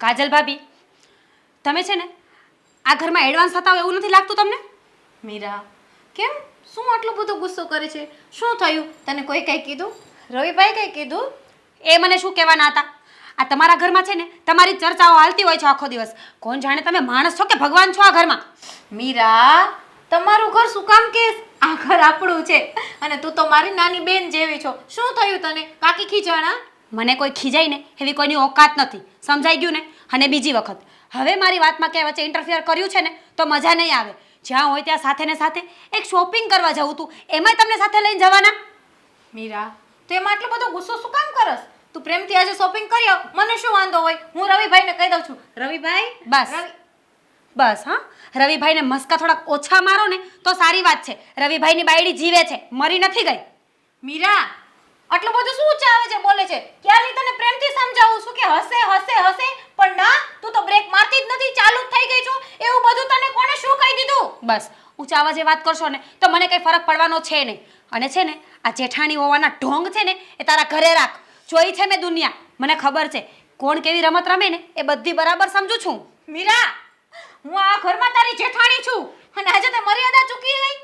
કાજલ ભાભી, તમે છે ને આ ઘરમાં એડવાન્સ થતા હોય એવું નથી લાગતું તમને? મીરા, કેમ શું આટલો બધો ગુસ્સો કરે છે? શું થયું? તને કોઈ કંઈ કીધું? રવિભાઈ કંઈ કીધું? એ મને શું કહેવાના હતા? આ તમારા ઘરમાં છે ને તમારી ચર્ચાઓ હાલતી હોય છે આખો દિવસ. કોણ જાણે તમે માણસ છો કે ભગવાન છો આ ઘરમાં? મીરા, તમારું ઘર શું કામ કે આ ઘર આપણું છે અને તું તો મારી નાની બેન જેવી છો. શું થયું તને? કાકી ખીજાણા? મને કોઈ ખીજાય ને એવી કોઈની ઓકાત નથી, સમજાઈ ગયું ને? અને બીજી વખત હવે મારી વાતમાં ક્યાંય વચ્ચે ઇન્ટરફિયર કર્યું છે ને તો મજા નહીં આવે. જ્યાં હોય ત્યાં સાથે ને સાથે એક શોપિંગ કરવા જવું તું, એમાંય તમને સાથે લઈને જવાના? મીરા, તું એમાં આટલો બધો ગુસ્સો શું કામ કરસ? તું પ્રેમથી આજે શોપિંગ કરી આવ, મને શું વાંધો હોય? હું રવિભાઈને કહી દઉં છું. રવિભાઈ, બસ હા, રવિભાઈને મસ્કા થોડાક ઓછા મારો ને તો સારી વાત છે. રવિભાઈની બાયડી જીવે છે, મરી નથી ગઈ. મીરા, આટલું બધું શું ઊંચા આવે છે બોલે છે? ક્યારની તને પ્રેમથી સમજાવું છું કે હસે હસે હસે, પણ ના, તું તો બ્રેક મારતી જ નથી, ચાલુ જ થઈ ગઈ છો. એવું બધું તને કોણે શું કહી દીધું? બસ ઊંચા અવાજે વાત કરશો ને તો મને કઈ ફરક પડવાનો છે નહીં. અને છે ને આ જેઠાણી હોવાના ઢોંગ છે ને એ તારા ઘરે રાખ. જોઈ છે મેં દુનિયા, મને ખબર છે કોણ કેવી રમત રમે ને એ બધી બરાબર સમજુ છું. મીરા, હું આ ઘરમાં તારી જેઠાણી છું અને આજે તે મર્યાદા ચૂકી ગઈ,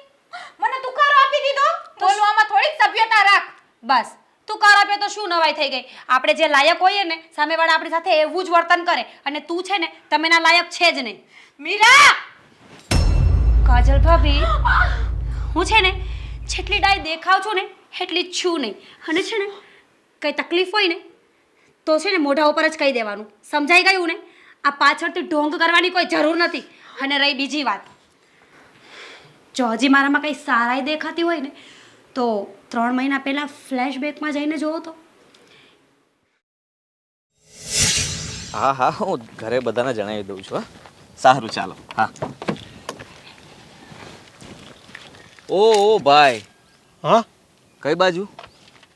મને તુકારો આપી દીધો. બોલવામાં થોડીક સભ્યતા રાખ. બસ તું કર આપે તો શું નવાઈ થઈ ગઈ? આપણે જે લાયક હોઈએ ને સામેવાળા આપણી સાથે એવું જ વર્તન કરે, અને તું છે ને તમે ના લાયક છે જ નહીં. મીરા, કાજલ ભાભી, હું છે ને જેટલી ડાય દેખાવ છું ને એટલી જ છું નહીં. અને છે ને કંઈ તકલીફ હોય ને તો છે ને મોઢા ઉપર જ કહી દેવાનું, સમજાઈ ગયું ને? આ પાછળથી ઢોંગ કરવાની કોઈ જરૂર નથી. અને રહી બીજી વાત, જો હજી મારામાં કંઈ સારાઈ દેખાતી હોય ને તો 3 મહિના પહેલાં ફ્લેશબેકમાં જઈને જોવો તો. હા હા, હું ઘરે બધાને જણાવી દઉં છું. હા, સારું, ચાલો. હા. ઓ ભાઈ. હા, કઈ બાજુ?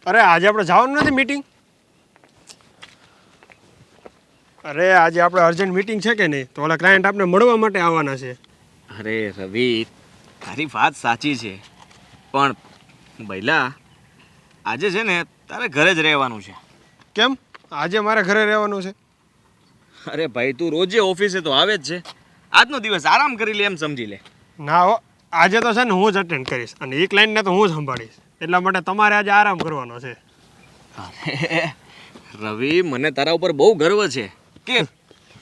અરે આજે આપણે જવાનું નથી મીટિંગ? અરે આજે આપણે અર્જન્ટ મીટિંગ છે કે નહીં, તો ઓલા ક્લાયન્ટ આપણે મળવા માટે આવવાના છે. અરે રવિ, તારી વાત સાચી છે, પણ ભઈલા આજે છે ને તારે ઘરે જ રહેવાનું છે. કેમ આજે મારે ઘરે રહેવાનું છે? અરે ભાઈ, તું રોજે ઓફિસે તો આવે જ છે, આજનો દિવસ આરામ કરી લે એમ સમજી લે. ના હો, આજે તો છે ને હું જ અટેન્ડ કરીશ અને એ ક્લાયન્ટને તો હું જ સંભાળીશ, એટલા માટે તમારે આજે આરામ કરવાનો છે. અરે રવિ, મને તારા ઉપર બહુ ગર્વ છે કે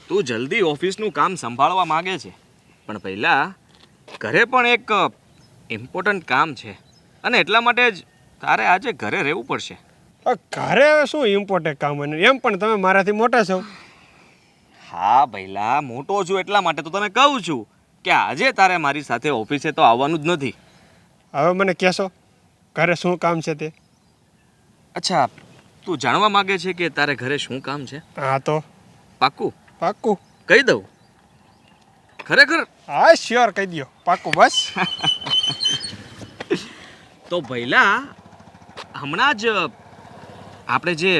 તું જલ્દી ઓફિસનું કામ સંભાળવા માંગે છે, પણ પહેલાં ઘરે પણ એક ઇમ્પોર્ટન્ટ કામ છે અને એટલા માટે જ તારે આજે ઘરે રહેવું પડશે. ઘરે શું ઇમ્પોર્ટન્ટ કામ હોય? એમ પણ તમે મારાથી મોટા છો. હા ભઈલા, મોટો છું એટલા માટે તો તને કહું છું કે આજે તારે મારી સાથે ઓફિસે તો આવવાનું જ નથી. હવે મને કહેશો ઘરે શું કામ છે તે? અચ્છા, તું જાણવા માંગે છે કે તારે ઘરે શું કામ છે? હા તો પાક્કું? પાક્કું કહી દઉં? ખરેખર? હા શ્યોર, કહી દો, પાક્કું. બસ તો ભઈલા, હમણાં જ આપણે જે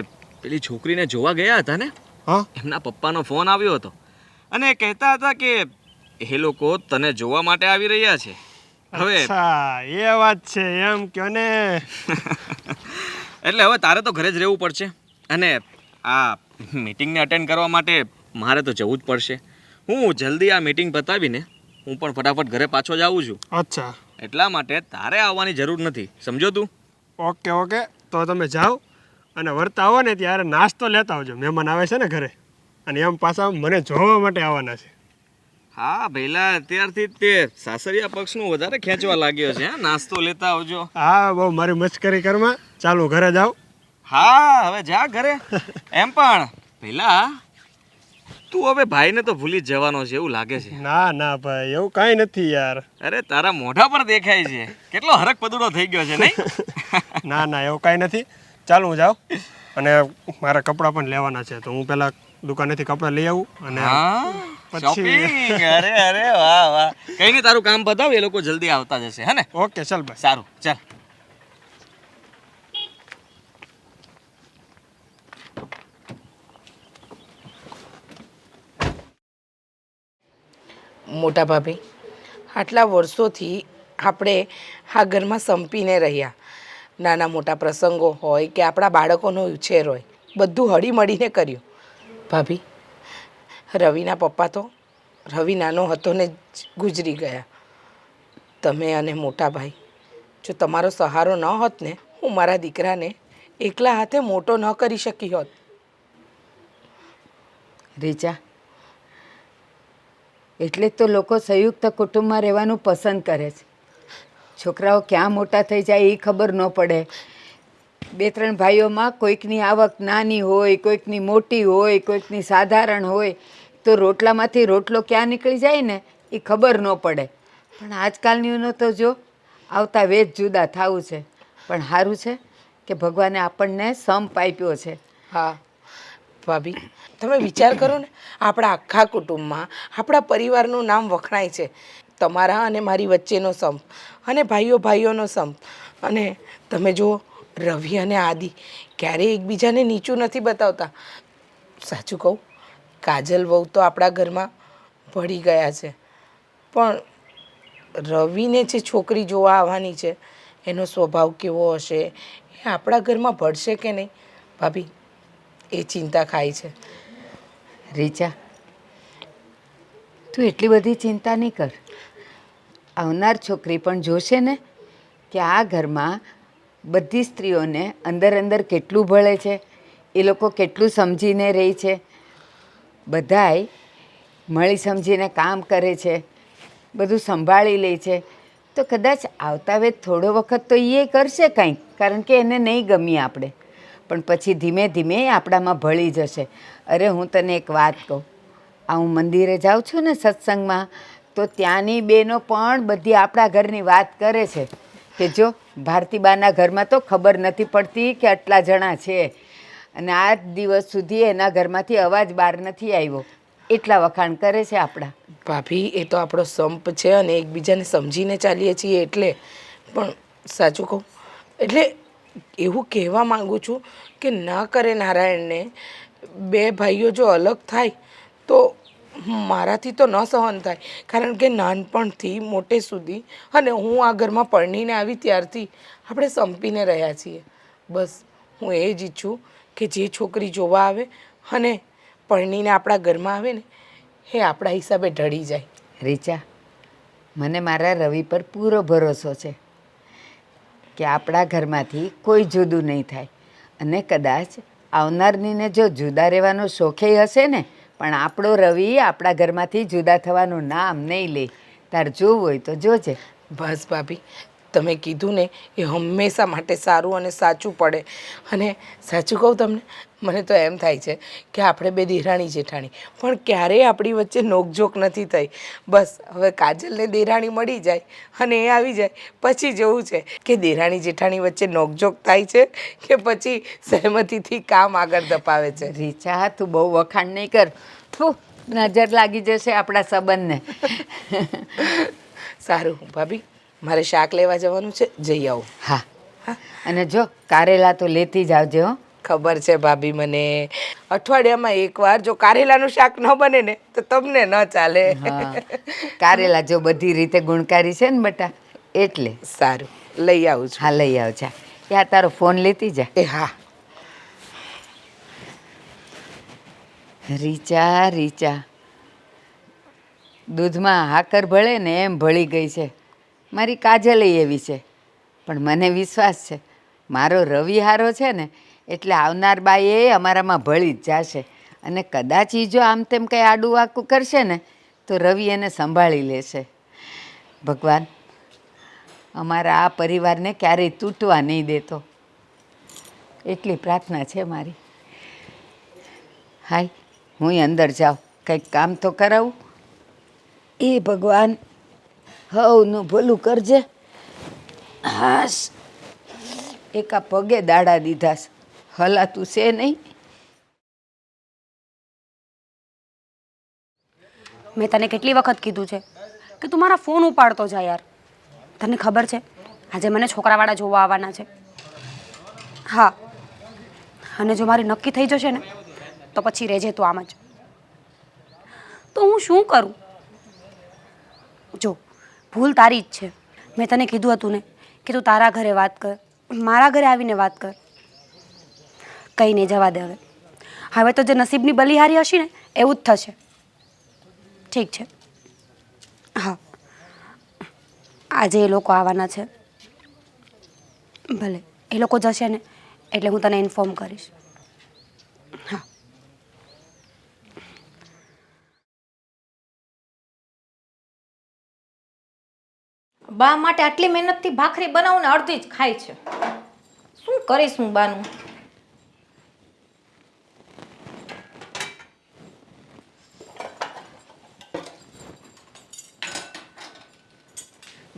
પેલી છોકરીને જોવા ગયા હતા ને, હા, એમના પપ્પાનો ફોન આવ્યો હતો અને કહેતા હતા કે એ લોકો તને જોવા માટે આવી રહ્યા છે. હવે અચ્છા એ વાત છે એમ કયો ને. એટલે હવે તારે તો ઘરે જ રહેવું પડશે અને આ મીટિંગને અટેન્ડ કરવા માટે મારે તો જવું જ પડશે. હું જલ્દી આ મીટિંગ પતાવીને હું પણ ફટાફટ ઘરે પાછો જ આવું છું. અચ્છા, એટલા માટે તારે આવવાની જરૂર નથી, સમજો તું? ઓકે ઓકે, તો તમે જાઓ અને વર્તા આવો ને ત્યારે નાસ્તો લેતા આવજો, મહેમાન આવે છે ને ઘરે, અને એમ પાછા મને જોવા માટે આવવાના છે. હા ભઈલા, અત્યારથી તે સાસરિયા પક્ષનું વધારે ખેંચવા લાગ્યો છે. હા, નાસ્તો લેતા આવજો. હા, બહુ મારી મસ્કરી કરમાં, ચાલો ઘરે જાઓ. હા, હવે જા ઘરે. એમ પણ ભઈલા, તું હવે ભાઈને તો ભૂલી જ જવાનો છે એવું લાગે છે. ના ના ભાઈ, એવું કાંઈ નથી યાર. અરે તારા મોઢા પર દેખાય છે કેટલો હરક પદુડો થઈ ગયો છે, નહીં? ના ના, એવું કાંઈ નથી. ચાલો હું જાઉં, અને મારા કપડાં પણ લેવાના છે, તો હું પહેલાં દુકાનેથી કપડાં લઈ આવું અને પછી શોપિંગ. અરે અરે વાહ વાહ, કઈ નહીં, તારું કામ બતાવ, એ લોકો જલ્દી આવતા જશે. હે ને? ઓકે ચાલ ભાઈ. સારું, ચાલ. મોટા ભાભી, આટલા વર્ષોથી આપણે આ ઘરમાં સંપીને રહ્યા. નાના મોટા પ્રસંગો હોય કે આપણા બાળકોનો ઉછેર હોય, બધું હળીમળીને કર્યું. ભાભી, રવિના પપ્પા તો રવિ નાનો હતો ને જ ગુજરી ગયા. તમે અને મોટા ભાઈ, જો તમારો સહારો ન હોત ને, હું મારા દીકરાને એકલા હાથે મોટો ન કરી શકી હોત. રીચા, એટલે જ તો લોકો સંયુક્ત કુટુંબમાં રહેવાનું પસંદ કરે છે. છોકરાઓ ક્યાં મોટા થઈ જાય એ ખબર ન પડે. 2-3 ભાઈઓમાં કોઈકની આવક નાની હોય, કોઈકની મોટી હોય, કોઈકની સાધારણ હોય, તો રોટલામાંથી રોટલો ક્યાં નીકળી જાય ને એ ખબર ન પડે. પણ આજકાલનીનો તો જો આવતા વેચ જુદા થવું છે. પણ સારું છે કે ભગવાને આપણને સંપ આપ્યો છે. હા ભાભી, તમે વિચાર કરો ને, આપણા આખા કુટુંબમાં આપણા પરિવારનું નામ વખણાય છે. તમારા અને મારી વચ્ચેનો સંપ, અને ભાઈઓ ભાઈઓનો સંપ. અને તમે જુઓ, રવિ અને આદિ ક્યારેય એકબીજાને નીચું નથી બતાવતા. સાચું કહું, કાજલ વહુ તો આપણા ઘરમાં ભળી ગયા છે, પણ રવિને જે છોકરી જોવા આવવાની છે એનો સ્વભાવ કેવો હશે, એ આપણા ઘરમાં ભળશે કે નહીં ભાભી, એ ચિંતા ખાય છે. રીચા, તું એટલી બધી ચિંતા નહીં કર. આવનાર છોકરી પણ જોશે ને કે આ ઘરમાં બધી સ્ત્રીઓને અંદર અંદર કેટલું ભળે છે, એ લોકો કેટલું સમજીને રહે છે, બધાય મળી સમજીને કામ કરે છે, બધું સંભાળી લે છે. તો કદાચ આવતા વેત થોડો વખત તો એ કરશે કંઈક, કારણ કે એને નહીં ગમીએ આપણે, પણ પછી ધીમે ધીમે આપણામાં ભળી જશે. અરે હું તને એક વાત કહું, આ હું મંદિરે જાઉં છું ને સત્સંગમાં, તો ત્યાંની બહેનો પણ બધી આપણા ઘરની વાત કરે છે કે જો ભારતીબાના ઘરમાં તો ખબર નથી પડતી કે આટલા જણા છે, અને આ દિવસ સુધી એના ઘરમાંથી અવાજ બહાર નથી આવ્યો. એટલા વખાણ કરે છે આપણા. ભાભી, એ તો આપણો સંપ છે અને એકબીજાને સમજીને ચાલીએ છીએ એટલે. પણ સાચું કહું, એટલે એવું કહેવા માંગુ છું કે ન કરે નારાયણને 2 ભાઈઓ જો અલગ થાય તો મારાથી તો ન સહન થાય. કારણ કે નાનપણથી મોટે સુધી, અને હું આ ઘરમાં પરણીને આવી ત્યારથી આપણે સંપીને રહ્યા છીએ. બસ હું એ જ ઈચ્છું કે જે છોકરી જોવા આવે અને પરણીને આપણા ઘરમાં આવે ને, એ આપણા હિસાબે ઢળી જાય. રીચા, મને મારા રવિ પર પૂરો ભરોસો છે કે આપણા ઘરમાંથી કોઈ જુદું નહીં થાય. અને કદાચ આવનારનીને જો જુદા રહેવાનો શોખેય હશે ને, પણ આપણો રવિ આપણા ઘરમાંથી જુદા થવાનું નામ નહીં લે. તાર જોવું હોય તો જોજે. બસ ભાભી, તમે કીધું ને એ હંમેશા માટે સારું અને સાચું પડે. અને સાચું કહું તમને, મને તો એમ થાય છે કે આપણે 2 દેરાણી જેઠાણી, પણ ક્યારેય આપણી વચ્ચે નોકઝોક નથી થઈ. બસ હવે કાજલને દેરાણી મળી જાય અને એ આવી જાય પછી જોવું છે કે દેરાણી જેઠાણી વચ્ચે નોકઝોક થાય છે કે પછી સહેમતીથી કામ આગળ ધપાવે છે. રીચા, તું બહુ વખાણ નહીં કર. ફૂ, નજર લાગી જશે આપણા સંબંધને. સારું ભાભી, મારે શાક લેવા જવાનું છે, જઈ આવું. હા, અને જો કારેલા તો લેતી જ આવજે હો. ખબર છે ભાભી મને, અઠવાડિયામાં એકવાર જો કારેલાનું શાક ન બને ને તો તમને ન ચાલે. હા, કારેલા જો બધી રીતે ગુણકારી છે ને બેટા, એટલે. સારું, લઈ આવું છું. હા, લઈ આવજા. યા તારો ફોન લેતી જા. એ હા. રીચા, રીચા, દૂધમાં હાકર ભળે ને એમ ભળી ગઈ છે. મારી કાજલ એવી છે, પણ મને વિશ્વાસ છે મારો રવિ હારો છે ને, એટલે આવનાર બાઈ અમારામાં ભળી જ જશે. અને કદાચ એ જો આમ તેમ કંઈ આડું વાકું કરશે ને, તો રવિ એને સંભાળી લેશે. ભગવાન અમારા આ પરિવારને ક્યારેય તૂટવા નહીં દેતો, એટલી પ્રાર્થના છે મારી. હાય, હું અંદર જાઉં, કંઈક કામ તો કરાવું. એ ભગવાન હવનું ભલું કરજે. હાશ, એકા પગે દાડા દીધા, હલાતું છે નહીં. મેં તને કેટલી વખત કીધું છે કે તું મારા ફોન ઉપાડતો જા યાર. તને ખબર છે આજે મને છોકરાવાળા જોવા આવવાના છે. હા, અને જો મારી નક્કી થઈ જશે ને તો પછી રહેજે તું આમ જ. તો હું શું કરું? જો ભૂલ તારી જ છે. મેં તને કીધું હતું ને કે તું તારા ઘરે વાત કર, મારા ઘરે આવીને વાત કર. કંઈ નહીં, જવા દે હવે. હવે તો જે નસીબની બલિહારી હશે ને એવું જ થશે. ઠીક છે. હા, આજે એ લોકો આવવાના છે. ભલે એ લોકો જશે ને એટલે હું તને ઇન્ફોર્મ કરીશ. હા. બા માટે આટલી મહેનતથી ભાખરી બનાવું ને અડધી જ ખાય છે. શું કરીશ હું બાનું?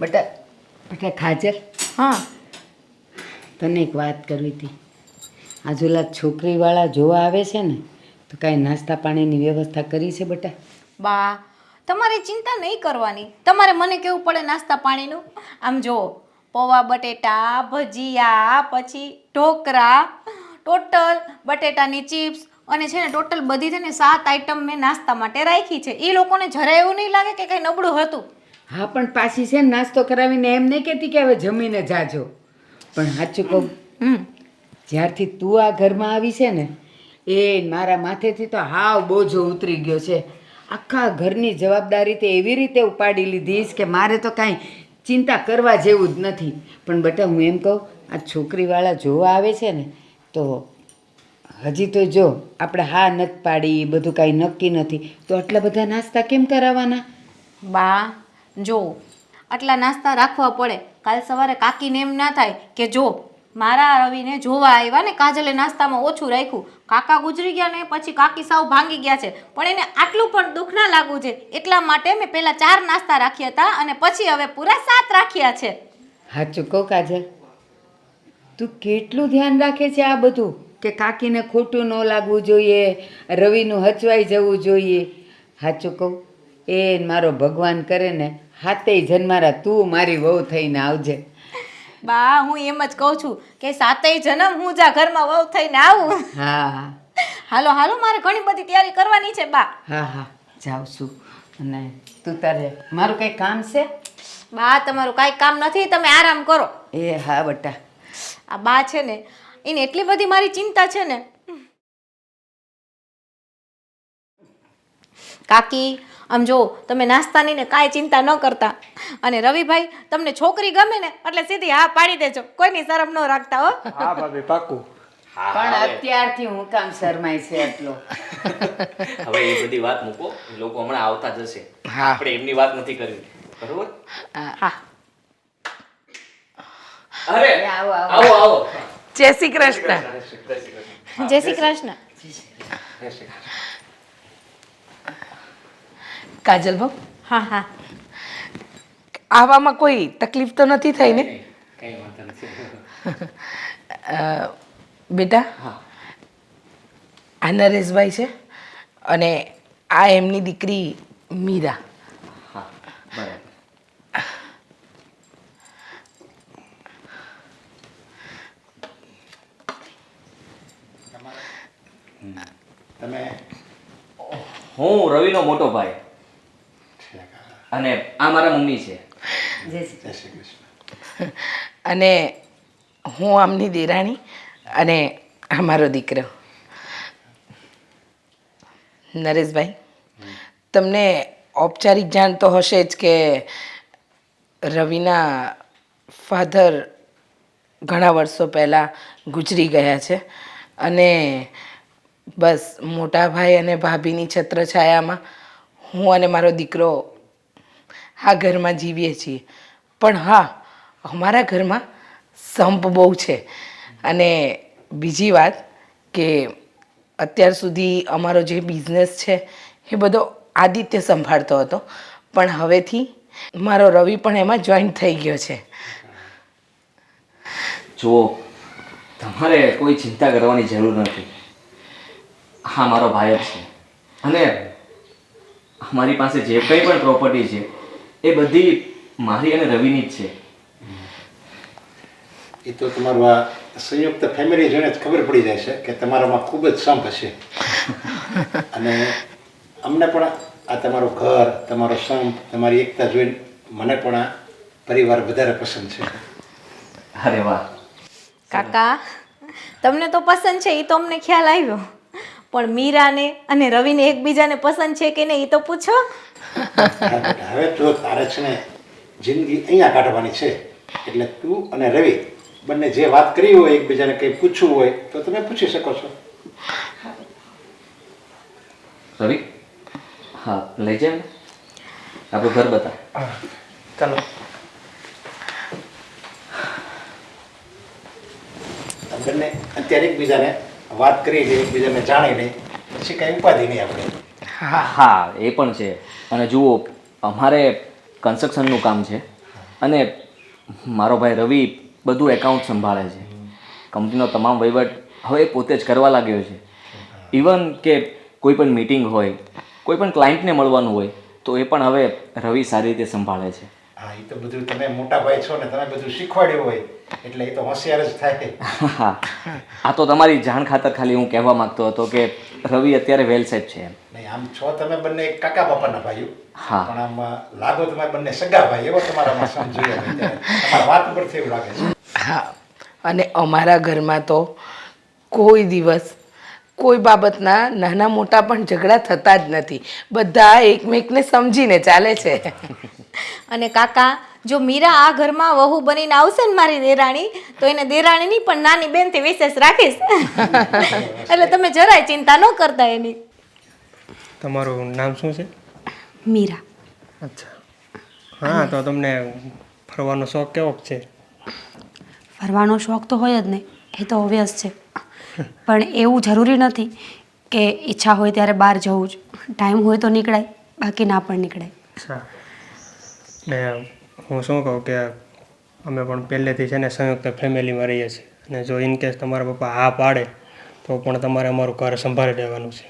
બેટા બેટા ખાજર, હા, તને એક વાત કરવી હતી. આજુલા છોકરીવાળા જોવા આવે છે ને તો કાંઈ નાસ્તા પાણીની વ્યવસ્થા કરી છે બેટા? બા તમારે ચિંતા નહીં કરવાની. તમારે મને કેવું પડે નાસ્તા પાણીનું? આમ જો, પૌવા બટેટા, ભજીયા, પછી ઢોકળા, ટોટલ બટેટાની ચિપ્સ અને છે ને ટોટલ બધી છે ને 7 આઈટમ મેં નાસ્તા માટે રાખી છે. એ લોકોને જરા એવું નહીં લાગે કે કંઈ નબળું હતું. હા, પણ પાછી છે ને નાસ્તો કરાવીને એમ નહીં કહેતી કે હવે જમીને જાજો. પણ સાચું કહું, જ્યારથી તું આ ઘરમાં આવી છે ને એ મારા માથેથી તો હાવ બોજો ઉતરી ગયો છે. આખા ઘરની જવાબદારી તે એવી રીતે ઉપાડી લીધી કે મારે તો કાંઈ ચિંતા કરવા જેવું જ નથી. પણ બેટા હું એમ કહું, આ છોકરીવાળા જોવા આવે છે ને તો હજી તો જો આપણે હા નથી પાડી, બધું કાંઈ નક્કી નથી, તો આટલા બધા નાસ્તા કેમ કરાવવાના? બા જો, આટલા નાસ્તા રાખવા પડે. કાલ સવારે કાકીને એમ ના થાય કે જો મારા રવિને જોવા આવ્યા ને કાજલે નાસ્તામાં ઓછું રાખ્યું, કાકા ગુજરી ગયા ને પછી કાકી સાવ ભાંગી ગયા છે. પણ એને આટલું પણ દુઃખ ના લાગવું છે એટલા માટે મેં પહેલા 4 નાસ્તા રાખ્યા હતા અને પછી હવે પૂરા 7 રાખ્યા છે. સાચું કહું કાજલ, તું કેટલું ધ્યાન રાખે છે આ બધું, કે કાકીને ખોટું ન લાગવું જોઈએ, રવિનું હચવાઈ જવું જોઈએ. સાચું કહું, એ મારો ભગવાન કરે ને 7 જન્મારા તું મારી વહુ થઈને આવજે. બા હું એમ જ કહું છું કે 7 જન્મ હું જા ઘરમાં વહુ થઈને આવું. હા હાલો હાલો, મારે ઘણી બધી તૈયારી કરવાની છે બા. હા હા, જાઉં છું. અને તું તારે મારું કંઈ કામ છે? બા તમારું કાંઈ કામ નથી, તમે આરામ કરો. એ હા બેટા. આ બા છે ને એને એટલી બધી મારી ચિંતા છે ને. કાકી આમ જો, તમે નાસ્તાની ને કાંઈ ચિંતા ન કરતા. અને રવિભાઈ તમને છોકરી ગમે ને એટલે સીધી હા પાડી દેજો, કોઈની શરમ ન રાખતા હો. હા ભાભી, પાકું. પણ અત્યારથી હું કામ શરમાય છે એટલો? હવે એ બધી વાત મૂકો, એ લોકો હમણાં આવતા જ હશે. આપણે એમની વાત નથી કરવી, બરોબર? હા, અરે આવો આવો આવો. જય શ્રી કૃષ્ણ. જય શ્રી કૃષ્ણ. કાજલ બહુ, હા હા, આવામાં કોઈ તકલીફ તો નથી થઈ ને? કઈ વાંધો નથી. બેટા, આ નરેશભાઈ છે અને આ એમની દીકરી મીરા. હા, બરાબર. તમે હું રવિનો મોટો ભાઈ અને આ મારા મમ્મી છે. જય શ્રી કૃષ્ણ. અને હું આમની દેરાણી અને આ મારો દીકરો. નરેશભાઈ, તમને ઔપચારિક જાણ તો હશે જ કે રવિના ફાધર ઘણા વર્ષો પહેલાં ગુજરી ગયા છે અને બસ મોટા ભાઈ અને ભાભીની છત્રછાયામાં હું અને મારો દીકરો આ ઘરમાં જીવીએ છીએ. પણ હા, અમારા ઘરમાં સંપ બહુ છે. અને બીજી વાત કે અત્યાર સુધી અમારો જે બિઝનેસ છે એ બધો આદિત્ય સંભાળતો હતો, પણ હવેથી મારો રવિ પણ એમાં જોઈન્ટ થઈ ગયો છે. જુઓ, તમારે કોઈ ચિંતા કરવાની જરૂર નથી. હા, મારો ભાઈ જ છે અને અમારી પાસે જે કંઈ પણ પ્રોપર્ટી છે એ બધી મારી અને રવિની જ છે. એ તો તમારું આ સંયુક્ત ફેમિલી જોઈને જ ખબર પડી જાય છે કે તમારામાં ખૂબ જ સંપ હશે. અને અમને પણ આ તમારું ઘર, તમારો સંપ, તમારી એકતા જોઈને મને પણ આ પરિવાર વધારે પસંદ છે. અરે વાહ. કાકા તમને તો પસંદ છે એ તો અમને ખ્યાલ આવ્યો, પણ મીરાને અને રવિને એકબીજાને પસંદ છે કે નહીં એ તો પૂછો. હા બેટા, હવે જો તારે છે ને જિંદગી અહીંયા કાઢવાની છે એટલે તું અને રવિ બંને જે વાત કરી હોય એકબીજાને કંઈ પૂછવું હોય તો તમે પૂછી શકો છો. રવિ, હા લઈ જાય આપણું ઘર બતા. ચાલો. બંને અત્યારે એકબીજાને વાત કરી લે, એકબીજાને જાણી લે, પછી કાંઈ ઉપાધિ નહીં આપણે. હા એ પણ છે. અને જુઓ, અમારે કન્સ્ટ્રક્શનનું કામ છે અને મારો ભાઈ રવિ બધું એકાઉન્ટ સંભાળે છે. કંપનીનો તમામ વહીવટ હવે એ પોતે જ કરવા લાગ્યો છે. ઇવન કે કોઈ પણ મીટિંગ હોય, કોઈ પણ ક્લાયન્ટને મળવાનું હોય તો એ પણ હવે રવિ સારી રીતે સંભાળે છે. હા, એ તો બધું તમે મોટા ભાઈ છો ને, તમે બધું શીખવાડ્યું હોય એટલે એ તો હોશિયાર જ થાય. હા, આ તો તમારી જાણ ખાતર ખાલી હું કહેવા માંગતો હતો કે રવિ અત્યારે વેલ સેટ છે એમ. નહીં, આમ છો તમે બંને એક કાકા બાપાના ભાઈઓ, હા. પણ આમ લાગો તમે બંને સગા ભાઈ એવો તમારામાં સમજૂએ તમારા વાત ઉપરથી એવું લાગે છે. હા, અને અમારા ઘરમાં તો કોઈ દિવસ કોઈ બાબતના નાના મોટા પણ ઝઘડા થતા જ નથી. બધા એકમેકને સમજીને ચાલે છે. અને કાકા, જો મીરા આ ઘરમાં વહુ બનીને આવશે ને મારી દેરાણી, તો એને દેરાણીની પણ નાની બેનથી વિશેષ રાખીશ. એટલે તમે જરાય ચિંતા ન કરતા એની. તમારું નામ શું છે? મીરા. અચ્છા. હા, તો તમને ફરવાનો શોખ કેવો છે? ફરવાનો શોખ તો હોય જ નહીં, એ તો ઓબ્વિયસ છે. પણ એવું જરૂરી નથી કે ઈચ્છા હોય ત્યારે બહાર જવું જ. ટાઈમ હોય તો નીકળાય, બાકી ના પણ નીકળાય. અચ્છા. ને હું શું કહું કે અમે પણ પહેલેથી છે ને સંયુક્ત ફેમિલીમાં રહીએ છીએ અને જો ઇન કેસ તમારા પપ્પા હા પાડે તો પણ તમારે અમારું ઘર સંભાળી લેવાનું છે.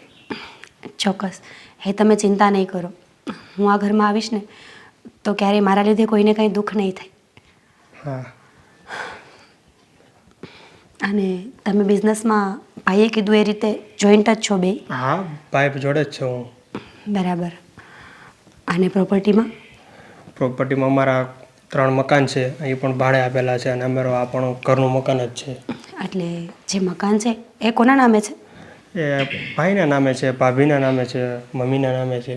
ચોક્કસ, એ તમે ચિંતા નહીં કરો. હું આ ઘરમાં આવીશ ને તો ક્યારેય મારા લીધે કોઈને કંઈ દુઃખ નહીં થાય. હા. અને તમે બિઝનેસમાં ભાઈએ કીધું એ રીતે જોઈન્ટ જ છો બે? હા, પાઇપ જોડે જ છું હું. બરાબર. અને પ્રોપર્ટીમાં? પ્રોપર્ટીમાં અમારા 3 મકાન છે, એ પણ ભાડે આપેલા છે અને અમારું આ પણ ઘરનું મકાન જ છે. એટલે જે મકાન છે એ કોના નામે છે? એ ભાઈના નામે છે, ભાભીના નામે છે, મમ્મીના નામે છે.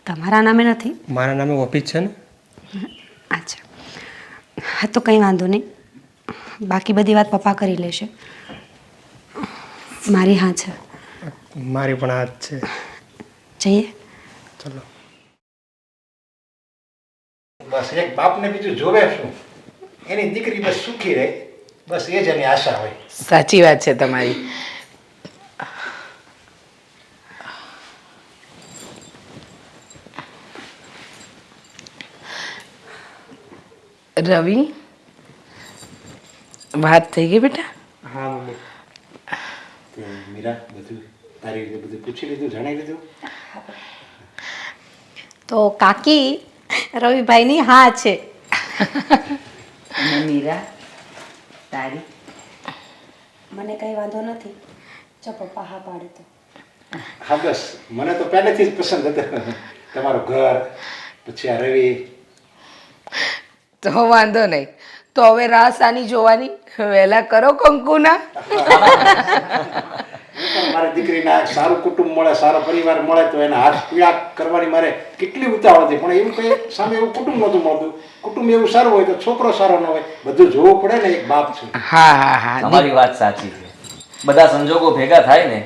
તમારા નામે નથી? મારા નામે ઓફિસ છે ને. અચ્છા, હા તો કંઈ વાંધો નહીં. બાકી બધી વાત પપ્પા કરી લેશે. મારી હા છે. મારી પણ હાથ છે. જઈએ? ચલો. બસ એક બાપને બીજું જોવે શું, એની દીકરી બસ સુખી રહે, બસ એ જ એની આશા હોય. સાચી વાત છે તમારી. રવિ, વાત થઈ ગઈ બેટા? હા મમ્મી. તો મીરા, બધું તારી રીતે બધું પૂછી લીધું, જાણી લીધું? તો કાકી, રવિભાઈની હા છે. અને મીરા તારી? મને કંઈ વાંધો નથી, જો પપ્પા હા પાડે તો. હા બસ, મને તો પહેલેથી જ પસંદ હતું તમારું ઘર, પછી આ રવિ. તો વાંધો નહીં. તો હવે રાહ સાની જોવાની? વહેલા કરો કંકુના. મારી દીકરીને સારું કુટુંબ મળે, સારો પરિવાર મળે તો એના હાથ પીળા કરવાની મારે કેટલી ઉતાવળ હતી, પણ એવું કંઈ સામે એવું કુટુંબ નહોતું મળતું. કુટુંબ એવું સારું હોય તો છોકરો સારો ન હોય, બધું જોવું પડે ને એક બાપ છે. હા હા હા. તમારી વાત સાચી છે. બધા સંજોગો ભેગા થાય ને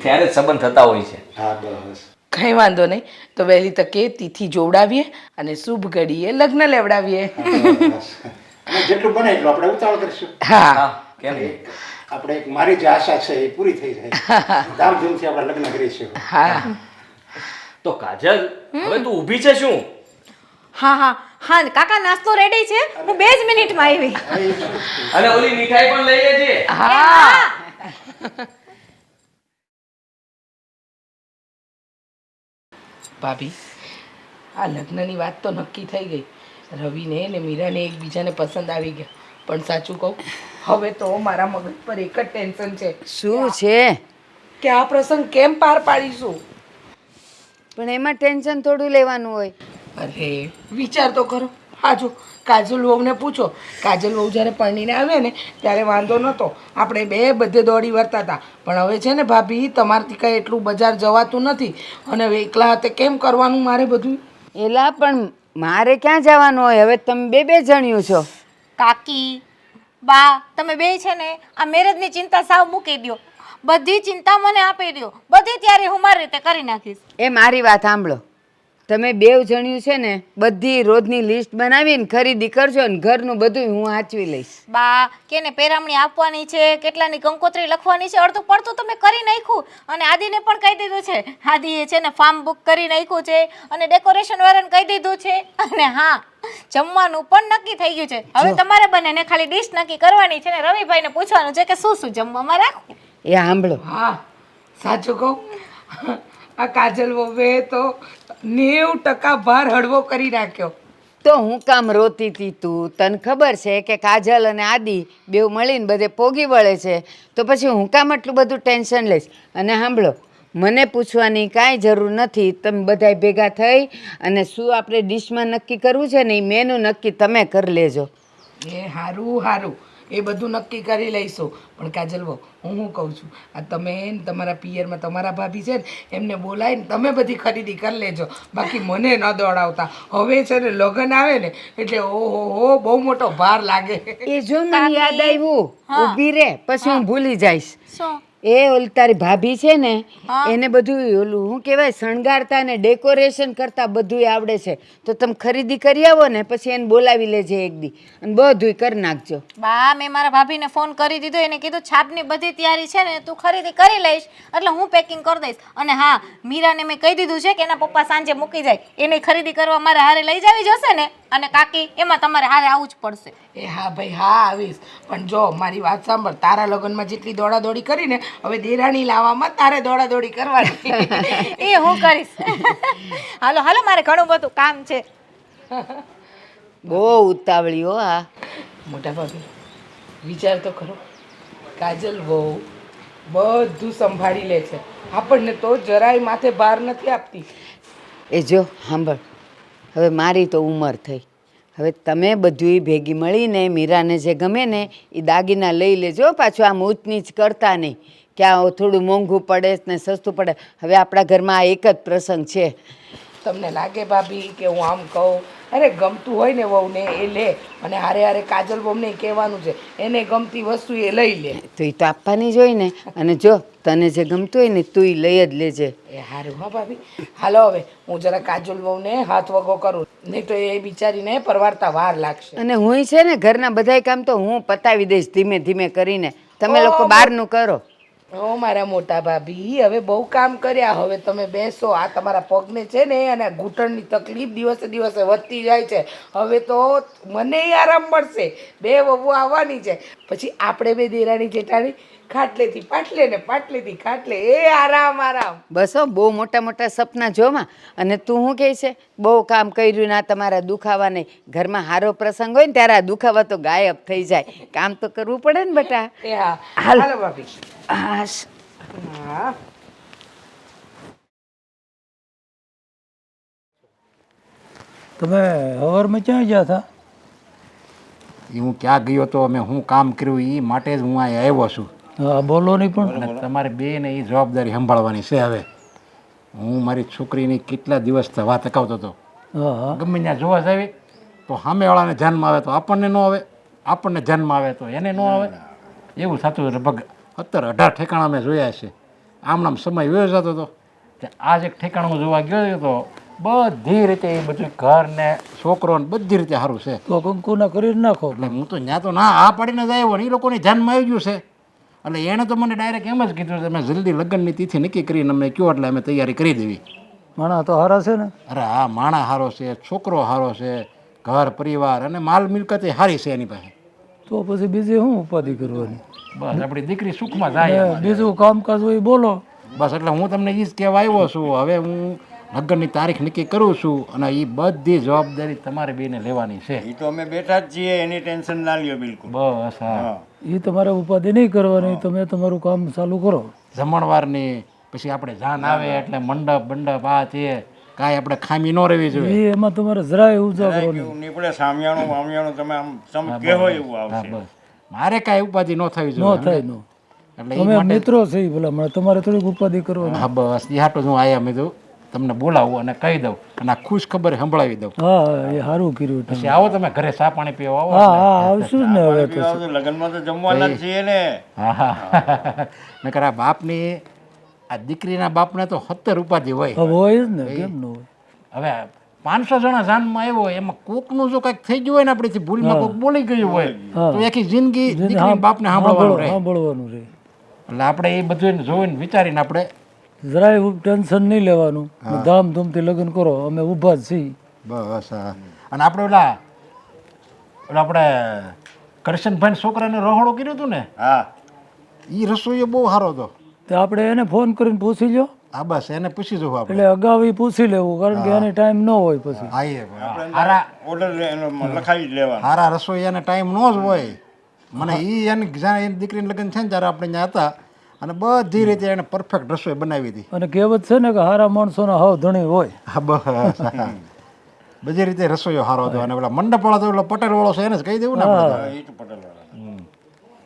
ત્યારે જ સંબંધ થતા હોય છે. હા બસ. કંઈ વાંધો નહીં. તો વહેલી તકે તિથિ જોવડાવીએ અને શુભ ઘડીએ લગ્ન લેવડાવીએ. બસ. અને જેટલું બને એટલું આપણે ઉતાવળ કરીશું. હા. હા, કેમ નહીં? આપણે એક મારી જે આશા છે એ પૂરી થઈ જાય, ધામધૂમથી આપણે લગ્ન કરીશું. હા. તો કાજલ, હવે તું ઊભી છે શું? હા હા હા કાકા, નાસ્તો રેડી છે, હું 2 જ મિનિટમાં આવી. અને ઓલી મીઠાઈ પણ લઈ લેજે. હા. ભાભી, આ લગ્નની વાત તો નક્કી થઈ ગઈ. રવિને ને મીરાને એકબીજાને પસંદ આવી ગયા. પણ સાચું કહું, હવે તો મારા મગજ પર એક જ ટેન્શન છે શું છે? કે આ પ્રસંગ કેમ પાર પાડીશું. પણ એમાં ટેન્શન થોડું લેવાનું હોય. અરે વિચાર તો કરો, હા જો કાજલ વહુને પૂછો, કાજલ વહુ જ્યારે પરણીને આવે ને ત્યારે વાંધો નહોતો, આપણે બે બધે દોડી વળતા હતા. પણ હવે છે ને ભાભી, તમારથી કંઈ એટલું બજાર જવાતું નથી, અને હવે એકલા હાથે કેમ કરવાનું મારે બધું? એલા પણ મારે ક્યાં જવાનું હોય? હવે તમે બે જણ્યું છો. કાકી બા તમે બે છે ને આ મેરેજની ચિંતા સાવ મૂકી દો, બધી ચિંતા મને આપી દો, બધી તૈયારી હું મારી રીતે કરી નાખીશ. એ મારી વાત સાંભળો, તમે બેવ જણ્યું છે ને બધી રોજની લિસ્ટ બનાવીને ખરીદી કરજો ને ઘરનું બધું હું સાચવી લઈશ. બા કેને પેરામણી આપવાની છે, કેટલાની કંકોત્રી લખવાની છે, અડધું પડતું તમે કરી નાખ્યું. અને આદિને પણ કહી દીધું છે, આદિએ છે ને ફાર્મ બુક કરી નાખ્યું છે, અને ડેકોરેશન વાળાને કહી દીધું છે, અને હા જમવાનું પણ નક્કી થઈ ગયું છે. હવે તમારે બંનેને ખાલી ડીશ નક્કી કરવાની છે ને રવિભાઈને પૂછવાનું છે કે શું શું જમવામાં રાખવું. એ સાંભળો, હા સાચું કહું, આ કાજલ વહુએ તો 90% ભાર હળવો કરી નાખ્યો. તો હું કામ રોતી હતી તું? તને ખબર છે કે કાજલ અને આદિ બેવ મળીને બધે પોગી વળે છે, તો પછી હું કામ આટલું બધું ટેન્શન લઈશ? અને સાંભળો, મને પૂછવાની કાંઈ જરૂર નથી. તમે બધાય ભેગા થઈ અને શું આપણે ડિશમાં નક્કી કરવું છે ને એ મેનુ નક્કી તમે કરી લેજો. એ સારું સારું, એ બધું નક્કી કરી લઈશું. પણ કાજલ વહુ, હું શું કહું છું, આ તમે ને તમારા પિયરમાં તમારા ભાભી છે ને એમને બોલાવીને તમે બધી ખરીદી કરી લેજો, બાકી મને ન દોડાવતા. હવે છે ને લગ્ન આવે ને એટલે ઓહો બહુ મોટો ભાર લાગે. એ જો મને યાદ આવ્યું, ઊભી રે પછી હું ભૂલી જઈશ. શું? એ ઓલી તારી ભાભી છે ને એને બધું ઓલું શું કહેવાય શણગારતા ને ડેકોરેશન કરતા બધું આવડે છે. તો તમે ખરીદી કરી આવો ને પછી એને બોલાવી લેજે એક દી અને બધું કરી નાખજો. બા મેં મારા ભાભીને ફોન કરી દીધો, એને કીધું છાપની બધી તૈયારી છે ને તું ખરીદી કરી લઈશ એટલે હું પેકિંગ કરી દઈશ. અને હા મીરાને મેં કહી દીધું છે કે એના પપ્પા સાંજે મૂકી જાય, એને ખરીદી કરવા મારે હારે લઈ જાવી જશે ને. અને કાકી એમાં તમારે હારે આવવું જ પડશે. એ હા ભાઈ હા આવીશ, પણ જો મારી વાત સાંભળ, તારા લગ્નમાં જેટલી દોડાદોડી કરીને હવે દેરાણી લાવવામાં તારે દોડાદોડી કરવાની. એ હું કરીશ. હાલો હાલો મારે ઘણું બધું કામ છે. બહુ ઉતાવળી હો આ. મોટા ભાભી વિચાર તો ખરો, કાજલ વહુ બધું સંભાળી લે છે, આપણને તો જરાય માથે ભાર નથી આપતી. એ જો સાંભળ, હવે મારી તો ઉંમર થઈ, હવે તમે બધું ભેગી મળીને મીરાને જે ગમે ને એ દાગીના લઈ લેજો. પાછું આમ ઊંચ નીચ કરતા નહીં કે આ થોડું મોંઘું પડે ને સસ્તું પડે. હવે આપણા ઘરમાં આ એક જ પ્રસંગ છે. તમને લાગે ભાભી કે હું આમ કહું? અરે ગમતું હોય ને વહુને એ લે, અને હારે હારે કાજલ વહુને કહેવાનું છે એને ગમતી વસ્તુ એ લઈ લે. તો એ તો આપવાની જ હોય ને. અને જો તને જે ગમતું હોય ને તું એ લઈ જ લેજે. એ હારું હા ભાભી. હાલો હવે હું જરા કાજલ વહુને હાથ વગો કરું, નહીં તો એ બિચારીને પરવારતા વાર લાગશે. અને હું છે ને ઘરના બધાય કામ તો હું પતાવી દઈશ ધીમે ધીમે કરીને, તમે લોકો બહારનું કરો. ઓ મારા મોટા ભાભી, હવે બહુ કામ કર્યા, હવે તમે બેસો. આ તમારા પગને છે ને અને ઘૂંટણની તકલીફ દિવસે દિવસે વધતી જાય છે. હવે તો મને આરામ મળશે, બે વહુ આવવાની છે, પછી આપણે બે દેરાણી જેઠાણી ખાટલેથી પાટલે ને પાટલેથી ખાટલે, એ આરામ આરામ. બસ હો, બહુ મોટા મોટા સપના જોમાં. અને તું શું કહે છે બહુ કામ કર્યું ના તમારા દુખાવા નહીં? ઘરમાં સારો પ્રસંગ હોય ને ત્યારે આ દુખાવા તો ગાયબ થઈ જાય. કામ તો કરવું પડે ને બેટા. એ હા હાલો ભાભી. હાશ. હા તમે હવારમાં ક્યાં ગયા હતા? એ હું ક્યાં ગયો હતો, મેં હું કામ કર્યું એ માટે જ હું અહીં આવ્યો છું. હા બોલો નહીં પણ. અને તમારે બેને એ જવાબદારી સંભાળવાની છે. હવે હું મારી છોકરીની કેટલા દિવસથી વાત અકાવતો હતો, હા હા ગમે ત્યાં જોવા જાવી તો સામેવાળાને જન્મ આવે તો આપણને ન આવે, આપણને જન્મ આવે તો એને ન આવે, એવું થતું લગભગ 17-18 ઠેકાણા મેં જોયા છે. આમ સમય વયો જતો હતો. આજ એક ઠેકાણું જોવા ગયો તો બધી રીતે એ બધું ઘર ને છોકરો ને બધી રીતે સારું છે. તો કંકુના કરી જ નાખો. એટલે હું તો ત્યાં તો ના આ પાડીને જ આવ્યો ને, એ લોકોની ધ્યાનમાં આવી ગયું છે. એટલે એણે તો મને ડાયરેક્ટ એમ જ કીધું કે તમે જલ્દી લગ્નની તિથિ નક્કી કરીને અમને કહો એટલે અમે તૈયારી કરી દેવી. માણા તો હારા છે ને? અરે હા, માણા સારો છે, છોકરો સારો છે, ઘર પરિવાર અને માલ મિલકત એ સારી છે એની પાસે. તો પછી બીજી શું ઉપાધિ કરવાની? બસ આપણી દીકરી સુખમાં જાય. બીજું કામકાજ હોય બોલો. બસ એટલે હું તમને એ જ કહેવા આવ્યો છું. હવે હું લગ્નની તારીખ નક્કી કરું છું અને એ બધી જવાબદારી તમારે બેને લેવાની છે. એ તો અમે બેઠા જ છીએ, એની ટેન્શન ના લ્યો બિલકુલ. બસ હા, એ તમારે ઉપાધિ નહીં કરવાની, તમે તમારું કામ ચાલુ કરો. જમણવારની પછી આપણે જાન આવે એટલે મંડપ બંડપ આ છે કાંઈ આપણે ખામી ન રહેવી જોઈએ. એ એમાં તમારે જરાય ઉજાગરો નહીં. એવું નીકળે સામિયાણું વામિયાણું તમે આમ સમ કહેવો એવું હા આવશે. બસ મારે કાંઈ ઉપાધિ ન થવી ન જોઈએ. થાય નો એટલે તમે મિત્રો છે ઈ ભલા મને તમારે થોડીક ઉપાધિ કરવાની. હા બસ એ હાટો હું આયા મેં તમને બોલાવું અને કહી દઉં અને આ ખુશ ખબર સંભળાવી દઉં. હા એ સારું કર્યું તમે. પછી આવો તમે ઘરે ચા પાણી પીવા આવો. હા હા આવશું જ ને હવે તો. પીવા તો લગ્નમાં તો જમવાના જ છીએ ને. હા હા નકર આ બાપની આ દીકરીના બાપને તો 70 ઉપાધિ હોય. હવે હોય જ ને કેમ ન હોય. હવે 500 જણા જાનમાં આવ્યો એમાં કોકનું જો કંઈક થઈ ગયું હોય ને આપણીથી ભૂલમાં કોક બોલી ગયું હોય તો આખી જિંદગી દીકરી બાપને સાંભળવાનું રહે. સાંભળવાનું રહે. એટલે આપણે એ બધું જોઈને વિચારીને આપણે જરાય ટેન્શન નહીં લેવાનું. ધામધૂમથી લગ્ન કરો અમે ઊભા જ છીએ. બસ હા. અને આપણે ઓલા આપણે કરશનભાઈ છોકરાને રહોડો કર્યો હતું ને હા એ રસોઈયો બહુ સારો હતો. તો આપણે એને ફોન કરીને પૂછી લો. હા બસ એને પૂછી જવું આપણે. એટલે અગાઉ ઈ પૂછી લેવું કારણ કે એને ટાઈમ ન હોય પછી. હા એ હારા ઓર્ડર લખાવી જ લેવાનો. હારા રસોઈયાને ટાઈમ ન જ હોય. મને એ એની જ્યારે એની દીકરીને લગ્ન છે ને ત્યારે આપણે ત્યાં હતા અને બધી રીતે એને પરફેક્ટ રસોઈ બનાવી હતી. અને કહેવત છે ને કે હારા માણસોના હાવ ધણી હોય. હા બસ બધી રીતે રસોઈયો સારો હતો. અને પેલા મંડપવાળો તો પેલો પટેલવાળો છે એને જ કહી દેવું ને આપણે. એ તો પટેલ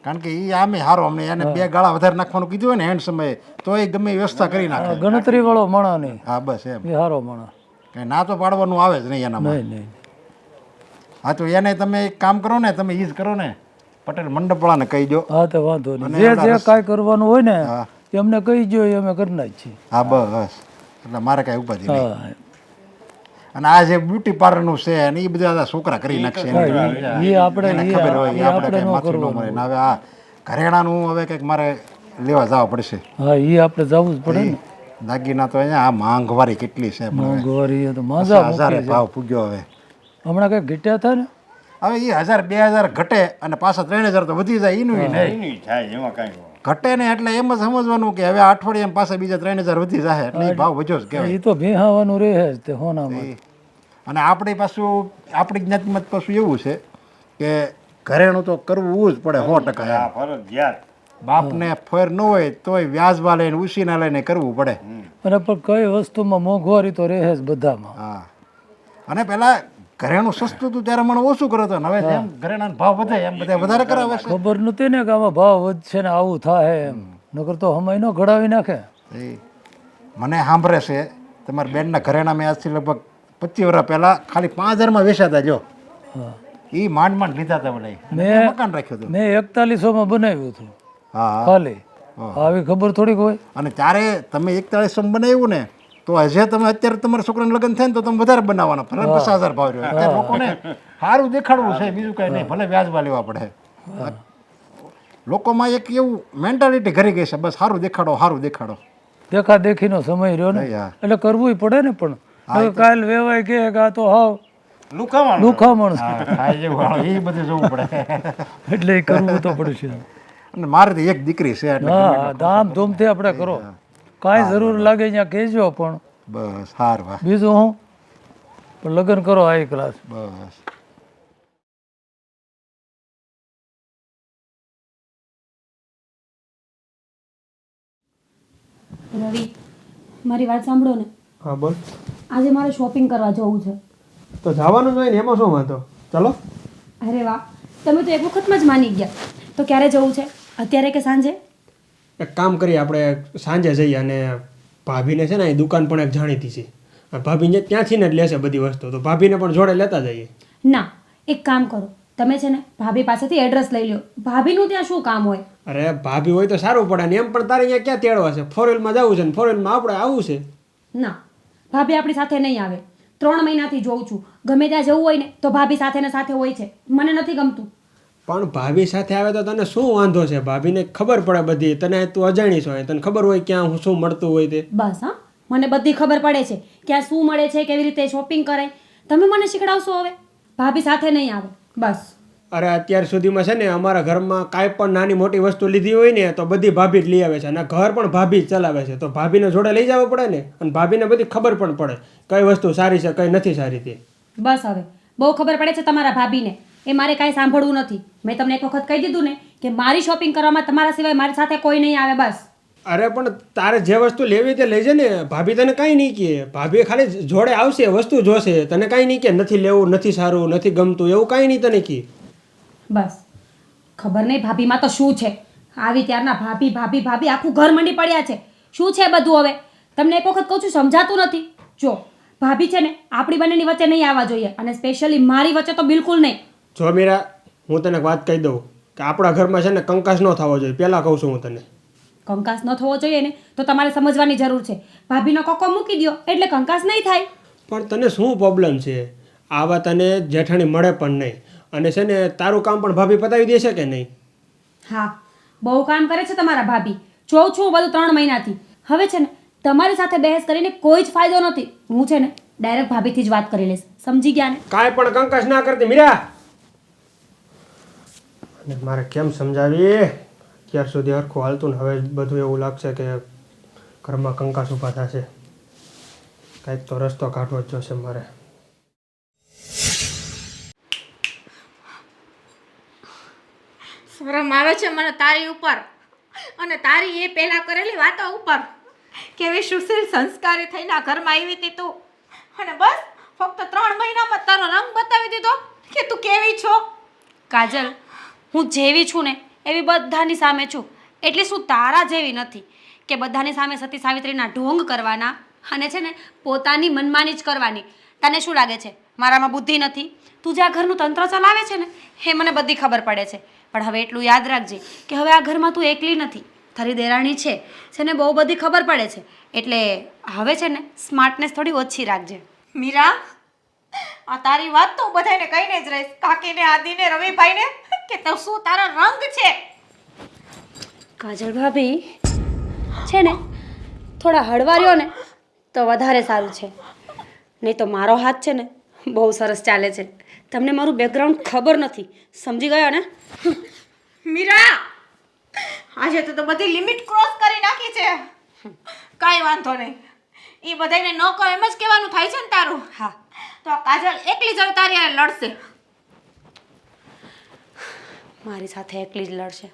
કારણ કે એ આમે સારો અમને એને 2 ગાળા વધારે નાખવાનું કીધું હોય ને એન્ડ સમયે તો એ ગમે એ વ્યવસ્થા કરી નાખે. ગણતરી વાળો માણા નહીં. હા બસ એમ એ હારો માણા. કંઈ ના તો પાડવાનું આવે જ નહીં એનામાં. નહીં નહીં. હા તો એને તમે એક કામ કરો ને તમે એ જ કરો ને પટેલ મંડપવાળાને કહી દો. હા તો વાંધો નહીં. જે જે કાંઈ કરવાનું હોય ને એમને કહી દો એ અમે કરી નાખીએ. હા બસ એટલે મારે કાંઈ ઉપાધિ નહીં. હા અને આ જે બ્યુટી પાર્લરનું છે અને એ બધા છોકરા કરી નાખશે એ આપણે એને ખબર હોય એ આપણે કંઈ માથું ન મળે. ને હવે આ ઘરેણાનું હવે કંઈક મારે લેવા જવા પડશે. હા એ આપણે જવું જ પડે ને. દાગીના તો અહીંયા આ માંગવારી કેટલી છે મોંઘવારી એ તો માજા 1000 ભાવ પૂગ્યો હવે. હમણાં કંઈક ઘટ્યા હતા ને. હવે એ 1000 2000 ઘટે અને પાછા 3000 તો વધી જાય એનું નહીં નહીં થાય એમાં કાંઈ ઘટે ને એટલે એમ જ સમજવાનું કે હવે અઠવાડિયામાં પાછા બીજા 3000 વધી જાય એટલે એ ભાવ વધ્યો જ કહેવાય. એ તો ભેહાવાનું રહે જ તે હોનામાં. અને આપણી પાછું આપણી જ્ઞાતિમાં પાછું એવું છે કે ઘરેણું તો કરવું જ પડે 100%. આ ફરજિયાત બાપને ફેર ન હોય તોય વ્યાજમાં લઈને ઉછીના લઈને કરવું પડે. અને પણ કઈ વસ્તુમાં મોંઘવારી તો રહે જ બધામાં. હા અને પેલા ઘરેણું સસ્તું હતું ત્યારે મને ઓછું કરો હતો ને હવે જેમ ઘરેણાનો ભાવ વધે એમ બધા વધારે કરાવે છે. ખબર નહોતી ને કે આમાં ભાવ વધશે ને આવું થાય એમ. નકર તો હમાય ન ઘડાવી નાખે. એ મને સાંભળે છે તમારા બેનના ઘરેણા મેં આજથી લગભગ 25 વર્ષ પહેલાં ખાલી 5000માં વેચાતા જો. હા એ માંડ લીધા હતા બધા. મેં મકાન રાખ્યું હતું. મેં 4100માં બનાવ્યું હતું હા ખાલી. આવી ખબર થોડીક હોય. અને ત્યારે તમે 4100 બનાવ્યું ને તો હજે તમે અત્યારે તમારા છોકરાને લગ્ન થાય ને તો તમે વધારે બનાવવાના ભલે 50000 ભાવ રહ્યો. અત્યારે લોકોને સારું દેખાડવું છે બીજું કંઈ નહીં ભલે વ્યાજમાં લેવા પડે. લોકોમાં એક એવું મેન્ટાલિટી ઘરી ગઈ છે બસ સારું દેખાડો. દેખા દેખીનો સમય રહ્યો ને હા. એટલે કરવું પડે ને. પણ હવે કાલ વેવાય કે આ તો હાવ લુખાવાનું લુખામણ છે. થાય જેવું એ બધું જોવું પડે. એટલે એ કરવું તો પડશે. અને મારે તો એક દીકરી છે એટલે હા ધામધૂમથી આપણે કરો. કાંઈ જરૂર લાગે ત્યાં કહેજો. પણ બસ હાર વાહ બીજું હું પણ લગ્ન કરો હાઈ ક્લાસ. બસ રવિ મારી વાત સાંભળો ને. હા બોલ. આજે મારે શોપિંગ કરવા જવું છે. તો જવાનું જ હોય ને એમાં શું વાંધો. ચાલો. અરે વાહ તમે તો એક વખતમાં જ માની ગયા. તો ક્યારે જવું છે? અત્યારે કે સાંજે? એક કામ કરીએ આપણે સાંજે જઈએ અને ભાભીને છે ને એ દુકાન પણ એક જાણીતી છે. ભાભીને ત્યાંથી ને જ લેશે બધી વસ્તુ તો ભાભીને પણ જોડે લેતા જઈએ. ના એક કામ કરો તમે છે ને ભાભી પાસેથી એડ્રેસ લઈ લો. ભાભીનું ત્યાં શું કામ હોય? અરે ભાભી હોય તો સારું પડે ને એમ પણ તારે અહીંયા ક્યાં તેડવા છે? 4 વ્હીલમાં જવું છે ને 4 વ્હીલમાં આપણે આવવું છે. ના ભાભી આપણી સાથે નહીં આવે. 3 મહિનાથી જોઉં છું ગમે ત્યાં જવું હોય ને તો ભાભી સાથે ને સાથે હોય છે. મને નથી ગમતું. પણ ભાભી સાથે આવે તો તને શું વાંધો છે? ભાભીને ખબર પડે બધી. તને તું અજાણી છો તને ખબર હોય ક્યાં શું મળતું હોય તે. બસ હા મને બધી ખબર પડે છે ક્યાં શું મળે છે કેવી રીતે શોપિંગ કરાય. તમે મને શીખડાવશો હવે? ભાભી સાથે નહીં આવે બસ. અરે અત્યાર સુધીમાં છે ને અમારા ઘરમાં કાંઈ પણ નાની મોટી વસ્તુ લીધી હોય ને તો બધી ભાભી જ લઈ આવે છે અને ઘર પણ ભાભી જ ચલાવે છે. તો ભાભીને જોડે લઈ જવું પડે ને અને ભાભીને બધી ખબર પણ પડે કઈ વસ્તુ સારી છે કઈ નથી સારી તે. બસ હવે બહુ ખબર પડે છે તમારા ભાભીને. એ મારે કાંઈ સાંભળવું નથી. મેં તમને એક વખત કહી દીધું ને કે મારી શોપિંગ કરવામાં તમારા સિવાય મારી સાથે કોઈ નહીં આવે બસ. અરે પણ તારે જે વસ્તુ લેવી તે લેજે ને, ભાભી તને કાંઈ નહીં કહે. ભાભી ખાલી જોડે આવશે, વસ્તુ જોશે, તને કાંઈ નહીં કહે નથી લેવું, નથી સારું, નથી ગમતું, એવું કાંઈ નહીં તને કહે. બસ ખબર નહીં ભાભીમાં તો શું છે. આવી ત્યારના ભાભી ભાભી ભાભી આખું ઘર મંડી પડ્યા છે. શું છે બધું હવે? તમને એક વખત કહું છું, સમજાતું નથી. જો ભાભી છે ને આપણી બંનેની વચ્ચે નહીં આવવા જોઈએ, અને સ્પેશિયલી મારી વચ્ચે તો બિલકુલ નહીં. જો મીરા, હું તને વાત કહી દઉં કે આપણા ઘરમાં છે ને કંકાસ ન થવો જોઈએ, પહેલાં કહું છું હું તને. કંકાસ ન થવો જોઈએ ને તો તમારે સમજવાની જરૂર છે. ભાભીનો કોકો મૂકી દો એટલે કંકાસ નહીં થાય. પણ તને શું પ્રોબ્લેમ છે? આવા તને જેઠાણી મળે પણ નહીં, અને છે ને તારું કામ પણ ભાભી પતાવી દેશે કે નહીં? હા, બહુ કામ કરે છે તમારા ભાભી. જોઉં છું બધું 3 મહિનાથી. હવે છે ને તમારી સાથે બહેસ કરીને કોઈ જ ફાયદો નથી. હું છે ને ડાયરેક્ટ ભાભીથી જ વાત કરી લઈશ. સમજી ગયા ને? કાંઈ પણ કંકાસ ના કરતી મીરા. અને મારે કેમ સમજાવી? અત્યાર સુધી હરખું હાલતું ને હવે બધું એવું લાગશે કે ઘરમાં કંકાસ ઊભા થશે. કાંઈક તો રસ્તો કાઢવો જ જોશે મારે. શરમ આવે છે મને તારી ઉપર, અને તારી એ પહેલા કરેલી વાતો ઉપર. કેવી સુશીલ સંસ્કારી થઈને આ ઘરમાં આવી હતી તું, અને બસ ફક્ત 3 મહિનામાં તારો રંગ બતાવી દીધો કે તું કેવી છો. કાજલ, હું જેવી છું ને એવી બધાની સામે છું. એટલે શું તારા જેવી નથી કે બધાની સામે સતી સાવિત્રીના ઢોંગ કરવાના અને છે ને પોતાની મનમાની જ કરવાની. તને શું લાગે છે મારામાં બુદ્ધિ નથી? તું જે આ ઘરનું તંત્ર ચલાવે છે ને એ મને બધી ખબર પડે છે. પણ હવે એટલું યાદ રાખજે કે હવે આ ઘરમાં તું એકલી નથી, તારી દેરાણી છે ને બહુ બધી ખબર પડે છે. એટલે હવે છે ને સ્માર્ટનેસ થોડી ઓછી રાખજે. મીરા, આ તારી વાત તો બધાને કહીને જ રહીશ, કાકીને, આદિને, રવિભાઈને, કે તો શું તારો રંગ છે. કાજલ ભાભી છે ને થોડા હળવા રહ્યો ને તો વધારે સારું છે. નહીં તો મારો હાથ છે ને બહુ સરસ ચાલે છે. તમને મારું બેકગ્રાઉન્ડ ખબર નથી, સમજી ગયા ને? મીરા, આજે તો બધી લિમિટ ક્રોસ કરી નાખી છે. કાંઈ વાંધો નહીં, એ બધાને ન કહો એમ જ કહેવાનું થાય છે ને તારું. હા, તો આ કાજલ એકલી જ તારી હારે લડશે. મારી સાથે એકલી જ લડશે.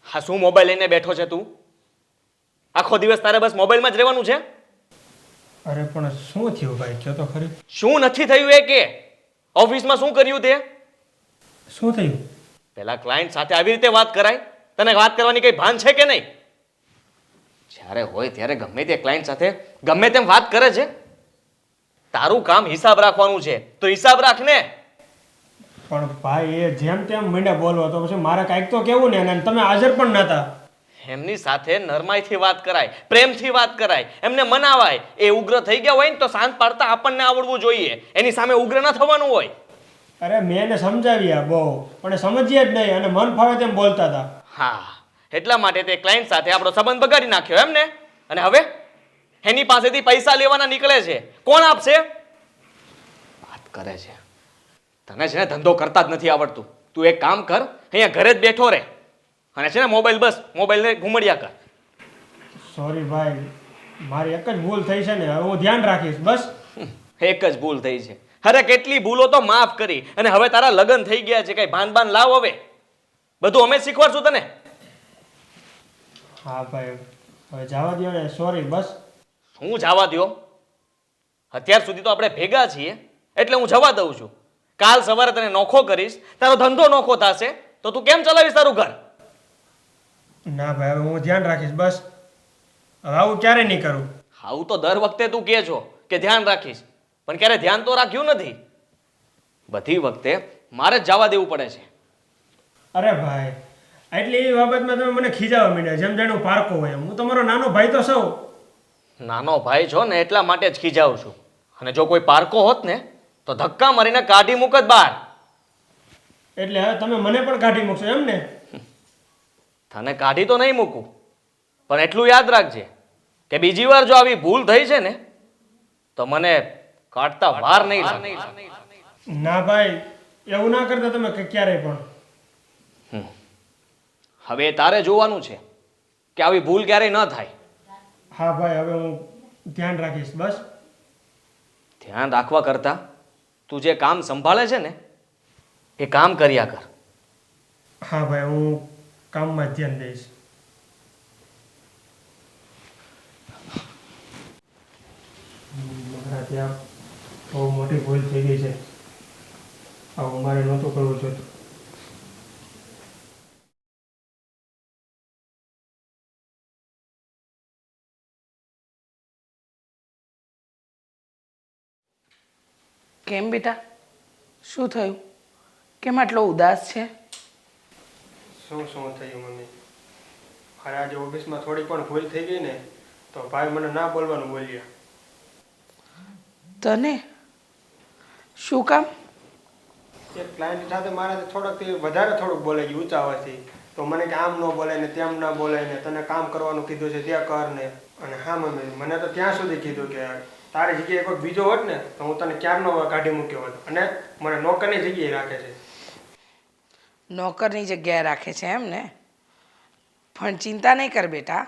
હા, શું મોબાઈલ લઈને બેઠો છે તું? આખો દિવસ તારે બસ મોબાઈલમાં જ રહેવાનું છે? અરે પણ શું થયું ભાઈ, કહો તો ખરી. શું નથી થયું એ કે? ઓફિસમાં શું કર્યું તે? શું થયું? પેલા ક્લાયન્ટ સાથે આવી રીતે વાત કરાય? તને વાત કરવાની કઈ ભાન છે કે નહીં? જ્યારે હોય ત્યારે ગમે તે ક્લાયન્ટ સાથે ગમે તેમ વાત કરે છે. તારું કામ હિસાબ રાખવાનું છે તો હિસાબ રાખ ને. પણ ભાઈ એ જેમ તેમ મને બોલવો તો પછી મારે કાંઈક તો કેવું ને, અને તમે હાજર પણ નહોતા. એમની સાથે નરમાઈથી વાત કરાય, પ્રેમથી વાત કરાય, એમને મનાવાય. એ ઉગ્ર થઈ ગયા હોય ને તો શાંત પાડતા આપણને આવડવું જોઈએ, એની સામે ઉગ્ર ન થવાનું હોય. અરે મેં એને સમજાવ્યા બહુ, પણ એ સમજીએ જ નહીં અને મન ફાવે તેમ બોલતા હતા. હા, એટલા માટે તે ક્લાયન્ટ સાથે આપણો સંબંધ બગાડી નાખ્યો એમ ને? અને હવે એની પાસેથી પૈસા લેવાના નીકળે છે. કોણ આપશે? વાત કરે છે. તને છે ને ધંધો કરતા જ નથી આવડતું. તું એક કામ કર, અહીંયા ઘરે જ બેઠો રહે અને છે ને મોબાઈલને ઘુમડ્યા કર. સોરી ભાઈ, મારી એક જ ભૂલ થઈ છે ને, હવે હું ધ્યાન રાખીશ બસ. એક જ ભૂલ થઈ છે. અરે કેટલી ભૂલો તો માફ કરી, અને હવે તારા લગ્ન થઈ ગયા છે, કઈ ભાન લાવ. હવે બધું અમે શીખવાડશું તને. હા ભાઈ, હવે જવા દો ને, સોરી બસ. હું જવા દો? અત્યાર સુધી તો આપણે ભેગા છીએ એટલે હું જવા દઉં છું. કાલ સવારે તને નોખો કરીશ, તારો ધંધો નોખો થશે તો તું કેમ ચલાવીશ તારું ઘર? ના ભાઈ, હવે હું ધ્યાન રાખીશ બસ. હવે આવું ક્યારે નહીં કરું. આવું તો દર વખતે તું કહે છો કે ધ્યાન રાખીશ, પણ ક્યારે ધ્યાન તો રાખ્યું નથી. બધી વખતે મારે જ જવા દેવું પડે છે. અરે ભાઈ, એટલી એ બાબતમાં તમે મને ખીજાવા માંડ્યા, જેમ જાણે પારકો હોય એમ. હું તમારો નાનો ભાઈ તો સૌ. નાનો ભાઈ છો ને એટલા માટે જ ખીજાવું છું, અને જો કોઈ પારકો હોત ને તો ધક્કા મારીને કાઢી મૂકત બહાર. એટલે હવે તમે મને પણ કાઢી મૂકશો એમ ને? તને કાઢી તો નહીં મૂકું, પણ એટલું યાદ રાખજે કે બીજી વાર જો આવી ભૂલ થઈ છે ને તો મને કાઢતા વાર નહીં લાગે. ના ભાઈ, એવું ના કરતા તમે ક્યારેય પણ. હવે તારે જોવાનું છે કે આવી ભૂલ ક્યારેય ન થાય. હા ભાઈ, હવે હું ધ્યાન રાખીશ. બસ ધ્યાન રાખવા કરતાં તું જે કામ સંભાળે છે ને એ કામ કર્યા કર. હા ભાઈ, હું કામમાં જ ધ્યાન દઈશ. મારા ત્યાં બહુ મોટી ભૂલ થઈ ગઈ છે. આવું મારે નહોતું કરવું જોઈએ. કેમ બેટા, શું થયું? કેમ આટલો ઉદાસ છે? શું થયું મમ્મી? અરે આજે ઓફિસમાં થોડી પણ ભૂલ થઈ ગઈ ને તો ભાઈ મને ના બોલવાનું બોલ્યા. તને શું કામ? એક ક્લાયન્ટ સાથે મારાથી થોડુંક બોલાઈ ગયું ઊંચા અવાજથી. તો મને કે આમ ન બોલાય ને તેમ ન બોલાય ને તને કામ કરવાનું કીધું છે ત્યાં કર ને. અને હા મમ્મી, મને તો ત્યાં સુધી કીધું કે તારી જગ્યાએ કોઈ બીજો હોત ને તો હું તને ક્યારનો કાઢી મૂક્યો હોત. અને મને નોકરની જગ્યાએ રાખે છે. નોકરની જગ્યાએ રાખે છે એમ ને? પણ ચિંતા નહીં કર બેટા,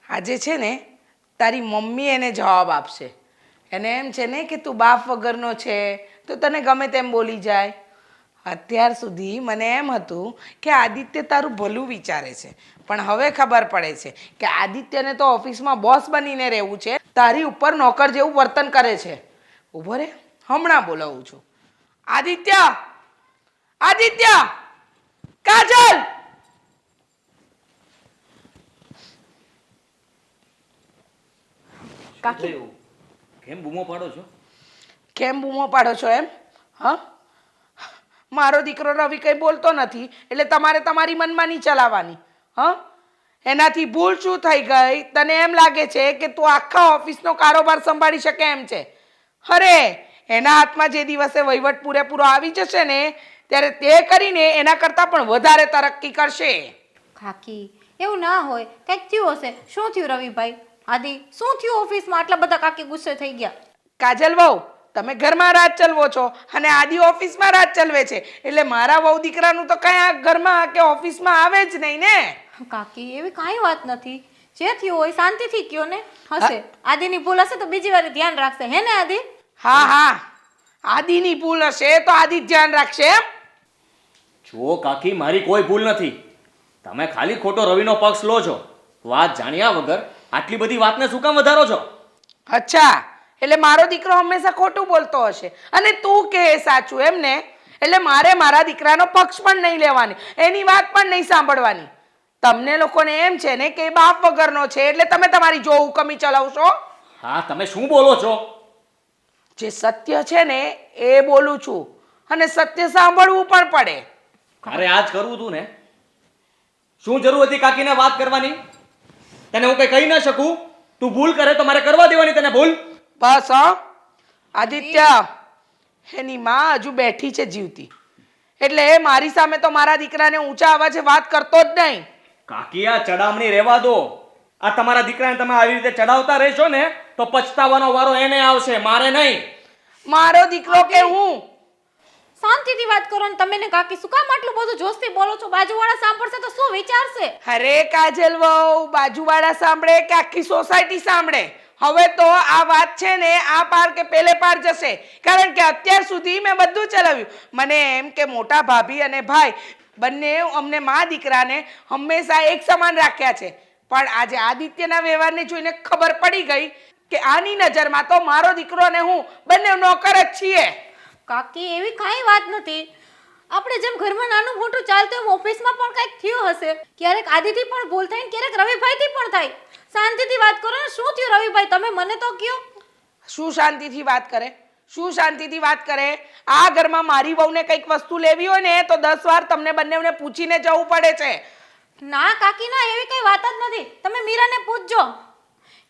આજે છે ને તારી મમ્મી એને જવાબ આપશે. એને એમ છે ને કે તું બાપ વગરનો છે તો તને ગમે તેમ બોલી જાય. અત્યાર સુધી મને એમ હતું કે આદિત્ય તારું ભલું વિચારે છે, પણ હવે ખબર પડે છે કે આદિત્યને તો ઓફિસમાં બોસ બનીને રહેવું છે, તારી ઉપર નોકર જેવું વર્તન કરે છે. ઊભો રે, હમણાં બોલાવું છું. આદિત્ય! આદિત્ય! કાજલ! કાકી કેમ બૂમો પાડો છો? કેમ બૂમો પાડો છો એમ? હા, મારો દીકરો રવિ કંઈ બોલતો નથી એટલે તમારે તમારી મનમાની ચલાવવાની. હા, એનાથી ભૂલ શું થઈ ગઈ? તને એમ લાગે છે કે તું આખા ઓફિસનો કારોબાર સંભાળી શકે એમ છે? અરે એના હાથમાં જે દિવસે વહીવટ પૂરેપૂરો આવી જશે ને ત્યારે તે કરીને એના કરતાં પણ વધારે તરક્કી કરશે. કાકી એવું ના હોય, કંઈક થયું હશે. શું થયું રવિભાઈ? આદિ શું થયું ઓફિસમાં? આટલા બધા કાકી ગુસ્સે થઈ ગયા. કાજલ વહુ, તમે ઘરમાં રાજ ચલવો છો અને આદિ ઓફિસમાં રાજ ચલવે છે, એટલે મારા વહુ દીકરાનું તો કઈ આ ઘરમાં કે ઓફિસમાં આવે જ નહીં ને. કાકી એવી કાંઈ વાત નથી. જે થયું હોય શાંતિથી કયો ને. હશે આદિની ભૂલ હશે તો બીજી વાર ધ્યાન રાખશે. હે ને આદિ? હા હા, આદિની ભૂલ હશે તો આદિ ધ્યાન રાખશે એમ. જુઓ કાકી, મારી કોઈ ભૂલ નથી. તમે ખાલી ખોટો રવિનો પક્ષ લો છો. વાત જાણ્યા વગર આટલી બધી વાતને શું કામ વધારો છો? અચ્છા, એટલે મારો દીકરો હંમેશા ખોટું બોલતો હશે અને તું કહે સાચું એમ ને? એટલે મારે મારા દીકરાનો પક્ષ પણ નહીં લેવાની, એની વાત પણ નહીં સાંભળવાની. તમને લોકોને એમ છે ને કે બાપ વગરનો છે એટલે તમે તમારી જો હુકમી ચલાવશો. હા, તમે શું બોલો છો? જે સત્ય છે ને એ બોલું છું અને સત્ય સાંભળવું પણ પડે. અરે આજ કરવું તું ને? શું જરૂર હતી કાકીને વાત કરવાની? તને હું કઈ કહી ન શકું? તું ભૂલ કરે તો મારે કરવા દેવાની તને ભૂલ? બસ હા, આદિત્ય એની માં હજુ બેઠી છે જીવતી, એટલે મારી સામે તો મારા દીકરાને ઊંચા અવાજે વાત કરતો જ નહીં. કાકી આ ચડામણી રહેવા દો. આ તમારા દીકરાને તમે આવી રીતે ચડાવતા રહેશો ને તો પછતાવાનો વારો એને આવશે, મારે નહીં. મારો દીકરો કે હું? શાંતિથી વાત કરો ને તમે ને કાકી. શું કામ આટલું બધું જોશથી બોલો છો? બાજુવાળા સાંભળશે તો શું વિચારશે? અરે કાજલ વહુ, બાજુવાળા સાંભળે કે આખી સોસાયટી સાંભળે, હવે તો આ વાત છે ને આ પાર કે પેલે પાર જશે. કારણ કે અત્યાર સુધી મેં બધું ચલાવ્યું. મને એમ કે મોટા ભાભી અને ભાઈ બંને અમને મા દીકરાને હંમેશા એક સમાન રાખ્યા છે, પણ આજે આદિત્યના વ્યવહારને જોઈને ખબર પડી ગઈ કે આની નજરમાં તો મારો દીકરો અને હું બંને નોકર જ છીએ. કાકી એવી કાંઈ વાત નથી. આપણે જેમ ઘરમાં નાનું મોટું ચાલતું એમ ઓફિસમાં પણ કંઈક થયું હશે. ક્યારેક આદિથી પણ ભૂલ થાય ને ક્યારેક રવિભાઈથી પણ થાય. શાંતિથી વાત કરો ને. શું થયું રવિભાઈ? તમે મને તો કહો. શું શાંતિથી વાત કરે? શું શાંતિથી વાત કરે? આ ઘરમાં મારી વહુને કંઈક વસ્તુ લેવી હોય ને તો 10 વાર તમને બંનેને પૂછીને જવું પડે છે. ના કાકી ના, એવી કઈ વાત જ નથી. તમે મીરાને પૂછજો.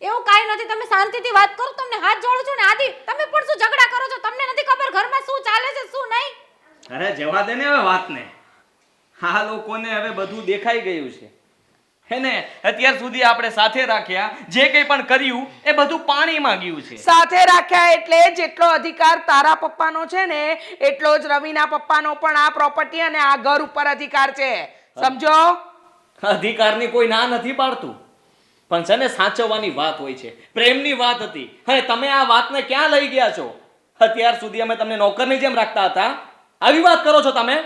એવું કાંઈ નથી. તમે શાંતિથી વાત કરો. તમને હાથ જોડું છું ને. આદિ તમે પણ શું ઝઘડા કરો છો? તમને નથી ખબર ઘરમાં શું ચાલે છે શું નહીં? અરે જવા દે ને હવે વાતને. આ લોકોને હવે બધું દેખાઈ ગયું છે. હે ને? અત્યાર સુધી આપણે સાથે રાખ્યા, જે કંઈ પણ કર્યું એ બધું પાણીમાં ગયું છે. સાથે રાખ્યા એટલે જેટલો અધિકાર તારા પપ્પાનો છે ને એટલો જ રવિના પપ્પાનો પણ આ પ્રોપર્ટી અને આ ઘર ઉપર અધિકાર છે. સમજો? અધિકારની કોઈ ના નથી પાડતું, પણ છે ને સાચવવાની વાત હોય છે, પ્રેમની વાત હતી. અને તમે આ વાતને ક્યાં લઈ ગયા છો? અત્યાર સુધી અમે તમને નોકરની જેમ રાખતા હતા, આવી વાત કરો છો તમે?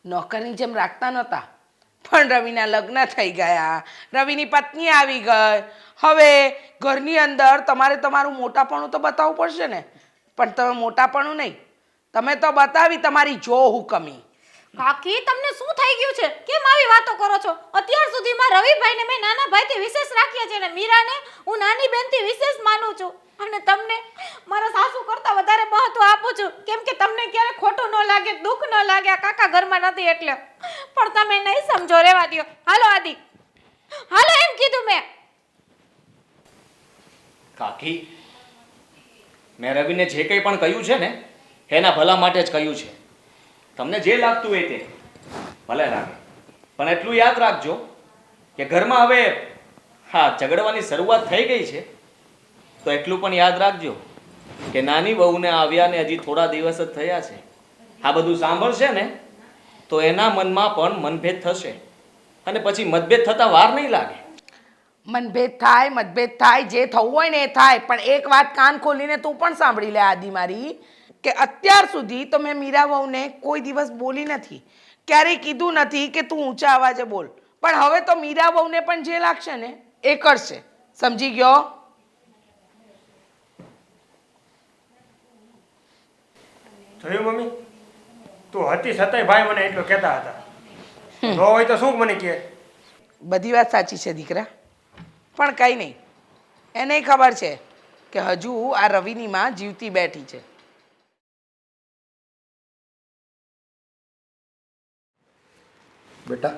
નોકરની જેમ રાખતા નહોતા, પણ રવિના લગ્ન થઈ ગયા, રવિની પત્ની આવી ગઈ. હવે ઘરની અંદર તમારે તમારું મોટાપણું તો બતાવવું પડશે ને. પણ તમે મોટાપણું નહીં, તમે તો બતાવી તમારી જો હુકમી. કાકી તમને શું થઈ ગયું છે? કેમ આવી વાતો કરો છો? અત્યાર સુધીમાં રવિભાઈને મેં નાના ભાઈથી વિશેષ રાખ્યા છે અને મીરાને હું નાની બેનથી વિશેષ માનું છું. અને તમને મારા સાસુ કરતાં વધારે મહત્વ આપું છું, કેમ કે તમને ક્યારે ખોટું ન લાગે, દુઃખ ન લાગે. આ કાકા ઘરમાં નથી એટલે. પણ તમે નહીં સમજો, રહેવા દ્યો. હાલો આદિ, હાલો એમ કીધું મેં. કાકી, મેં રવિને જે કંઈ પણ કહ્યું છે ને એના ભલા માટે જ કહ્યું છે. તમને જે લાગતું હોય તે ભલે લાગે, પણ એટલું યાદ રાખજો કે ઘરમાં હવે હા ઝઘડવાની શરૂઆત થઈ ગઈ છે, તો એટલું પણ યાદ રાખજો કે નાની વહુને આવ્યાને હજી થોડા દિવસ જ થયા છે. આ બધું સાંભળશે ને તો એના મનમાં પણ મનભેદ થશે અને પછી મતભેદ થતા વાર નહીં લાગે. મતભેદ થાય, જે થવું હોય ને એ થાય. પણ એક વાત કાન ખોલીને તું પણ સાંભળી લે આદિ મારી, કે અત્યાર સુધી તો મેં મીરા વહુને કોઈ દિવસ બોલી નથી, ક્યારેય કીધું નથી કે તું ઊંચા અવાજે બોલ. પણ હવે તો મીરા વહુને પણ જે લાગશે ને એ કરશે. સમજી ગયો? જોયું મમ્મી, તું હતી છતાંય ભાઈ મને એટલું કહેતા હતા. ન હોય તો શું મને કહે? બધી વાત સાચી છે દીકરા, પણ કંઈ નહીં. એને ખબર છે કે હજુ આ રવિની માં જીવતી બેઠી છે. બેટા,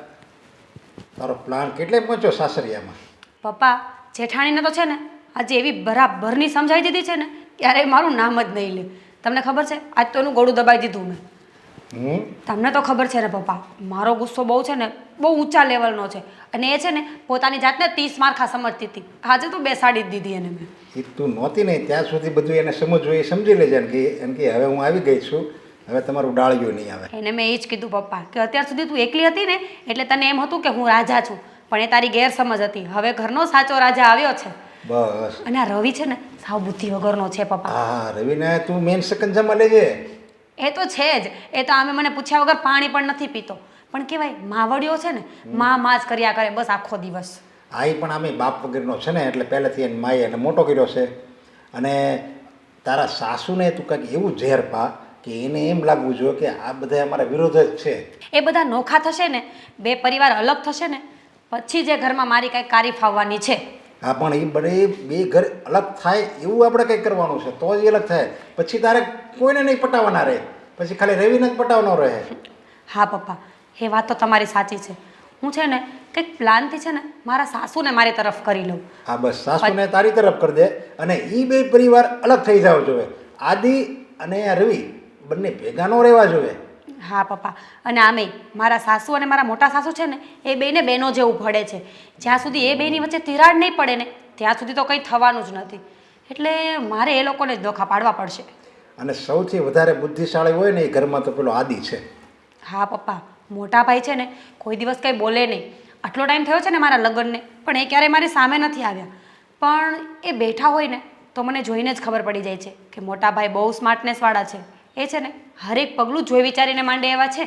તારો પ્લાન કેટલે પહોંચ્યો સાસરિયામાં? પપ્પા, જેઠાણીને તો છે ને આજે એવી બરાબરની સમજાવી દીધી છે ને, ક્યારેય મારું નામ જ નહીં લે. તમને ખબર છે, આજ તો એનું ગળું દબાઈ દીધું મેં. તમને તો ખબર છે ને પપ્પા, મારો ગુસ્સો બહુ છે ને, બહુ ઊંચા લેવલનો છે. અને એ છે ને પોતાની જાતને 30 મારખા સમજતી હતી. આજે તો બેસાડી જ દીધી એને મેં. એ તું નહોતી નહીં ત્યાં સુધી બધું એને સમજવું એ સમજી લેજે ને કે હવે હું આવી ગઈ છું, હવે તમારું ડાળ્યું નહીં આવે. એને મેં એ જ કીધું પપ્પા કે અત્યાર સુધી તું એકલી હતી ને એટલે તને એમ હતું કે હું રાજા છું, પણ એ તારી ગેરસમજ હતી. હવે ઘરનો સાચો રાજા આવ્યો છે. બસ. અને આ રવિ છે ને સાવ બુદ્ધિ વગરનો છે પપ્પા. હા, રવિને તું મેન સકંજામાં લેજે. એ તો છે જ. એ તો આમે મને પૂછ્યા વગર પાણી પણ નથી પીતો. પણ કહેવાય માવડિયો છે ને, માં જ કર્યા કરે બસ આખો દિવસ. આ પણ આમે બાપ વગરનો છે ને, એટલે પહેલેથી એને માએ એને મોટો કર્યો છે. અને તારા સાસુને તું કંઈક એવું ઝેર પા કે એને એમ લાગવું જોઈએ કે આ બધા અમારા વિરોધ જ છે. એ બધા નોખા થશે ને, બે પરિવાર અલગ થશે ને, પછી જે ઘરમાં મારી કાંઈ કારી ફાવવાની છે. હા, પણ એ બે ઘર અલગ થાય એવું આપણે કંઈક કરવાનું છે, તો જ એ અલગ થાય. પછી તારે કોઈને નહીં પટાવવાના રહે, પછી ખાલી રવિને જ પટાવવાનો રહે. હા પપ્પા, એ વાત તો તમારી સાચી છે. હું છે ને કંઈક પ્લાનથી છે ને મારા સાસુને મારી તરફ કરી લઉં. હા બસ, સાસુને તારી તરફ કરી દે અને એ બે પરિવાર અલગ થઈ જાવ જોઈએ. આદિ અને આ રવિ બંને ભેગા ન રહેવા જોઈએ. હા પપ્પા, અને આમેય મારા સાસુ અને મારા મોટા સાસુ છે ને એ બેને બહેનો જેવું ભળે છે. જ્યાં સુધી એ બેની વચ્ચે તિરાડ નહીં પડે ને ત્યાં સુધી તો કંઈ થવાનું જ નથી. એટલે મારે એ લોકોને જ ધોખા પાડવા પડશે. અને સૌથી વધારે બુદ્ધિશાળી હોય ને એ ઘરમાં તો પેલો આદિ છે. હા પપ્પા, મોટા ભાઈ છે ને કોઈ દિવસ કંઈ બોલે નહીં. આટલો ટાઈમ થયો છે ને મારા લગ્નને, પણ એ ક્યારેય મારી સામે નથી આવ્યા. પણ એ બેઠા હોય ને તો મને જોઈને જ ખબર પડી જાય છે કે મોટા ભાઈ બહુ સ્માર્ટનેસવાળા છે. એ છે ને હરેક પગલું જોઈ વિચારીને માંડે એવા છે.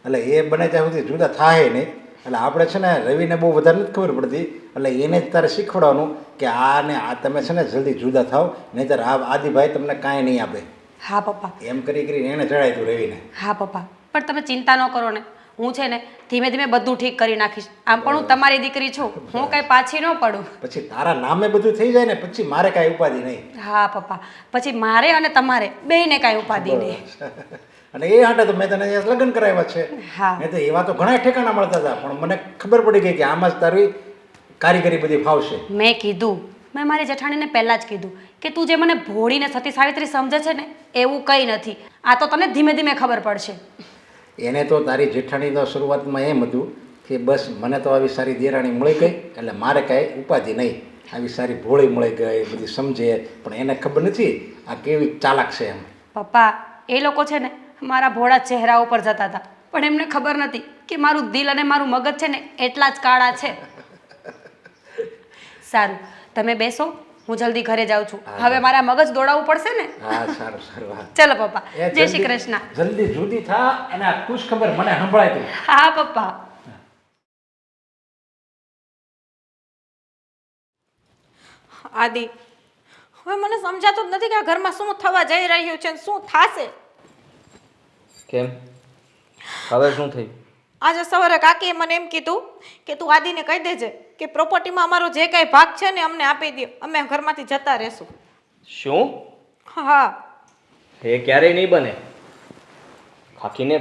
એટલે એ બને ત્યાં સુધી જુદા થાય નહીં. એટલે આપણે છે ને રવિને બહુ વધારે નથી ખબર પડતી, એટલે એને જ તારે શીખવાડવાનું કે આ ને આ તમે છે ને જલ્દી જુદા થાવ, નહીંતર આ આદિભાઈ તમને કાંઈ નહીં આપે. હા પપ્પા. એમ કરી કરીને એને ચડાય તું રવિને. હા પપ્પા, પણ તમે ચિંતા ન કરો ને, હું છે ને ધીમે ધીમે બધું ઠીક કરી નાખીશ. આમ પણ હું તમારી દીકરી છું, હું કાંઈ પાછી ન પડું. પછી તારા નામે બધું થઈ જાય ને પછી મારે કાંઈ ઉપાધિ નહીં. હા પપ્પા, પછી મારે અને તમારે બેયને કાંઈ ઉપાધિ નહીં. અને એ હાટે તો મેં તને લગ્ન કરાવ્યા છે. હા. નહીં તો એવા તો ઘણા ઠેકાણા મળતા હતા, પણ મને ખબર પડી ગઈ કે આમાં જ તારી કારીગરી બધી ફાવશે. મેં કીધું, મેં મારી જેઠાણીને પહેલાં જ કીધું કે તું જે મને ભોળીને સતી સાવિત્રી સમજે છે ને એવું કંઈ નથી. આ તો તને ધીમે ધીમે ખબર પડશે. એને તો તારી જેઠાણીનો શરૂઆતમાં એમ હતું કે બસ મને તો આવી સારી દેરાણી મળી ગઈ એટલે મારે કાંઈ ઉપાધિ નહીં, આવી સારી ભોળી મળી ગઈ, બધી સમજે. પણ એને ખબર નથી આ કેવી ચાલાક છે એમ. પપ્પા, એ લોકો છે ને મારા ભોળા ચહેરા ઉપર જતા હતા, પણ એમને ખબર નથી કે મારું દિલ અને મારું મગજ છે ને એટલા જ કાળા છે. સારું, તમે બેસો, હું જલ્દી ઘરે જાઉં છું. હવે મારા મગજ દોડાવવું પડશે ને. હા સારું સારું હા ચલો પપ્પા, જય શ્રી કૃષ્ણ. જલ્દી જુદી થા અને આ ખુશ ખબર મને સંભળાય તું હા પપ્પા. આદિ, હવે મને સમજાતું જ નથી કે આ ઘરમાં શું થવા જઈ રહ્યું છે અને શું થશે. કેમ હવે શું થયું? આજે સવારે કાકીએ મને એમ કીધું કે તું આદિને કહી દેજે કે પ્રોપર્ટીમાં અમારો જે કાંઈ ભાગ છે ને અમને આપી દે, અમે ઘરમાંથી જતા રહેશું. શું? હા. એ ક્યારેય નહીં બને. કાકીને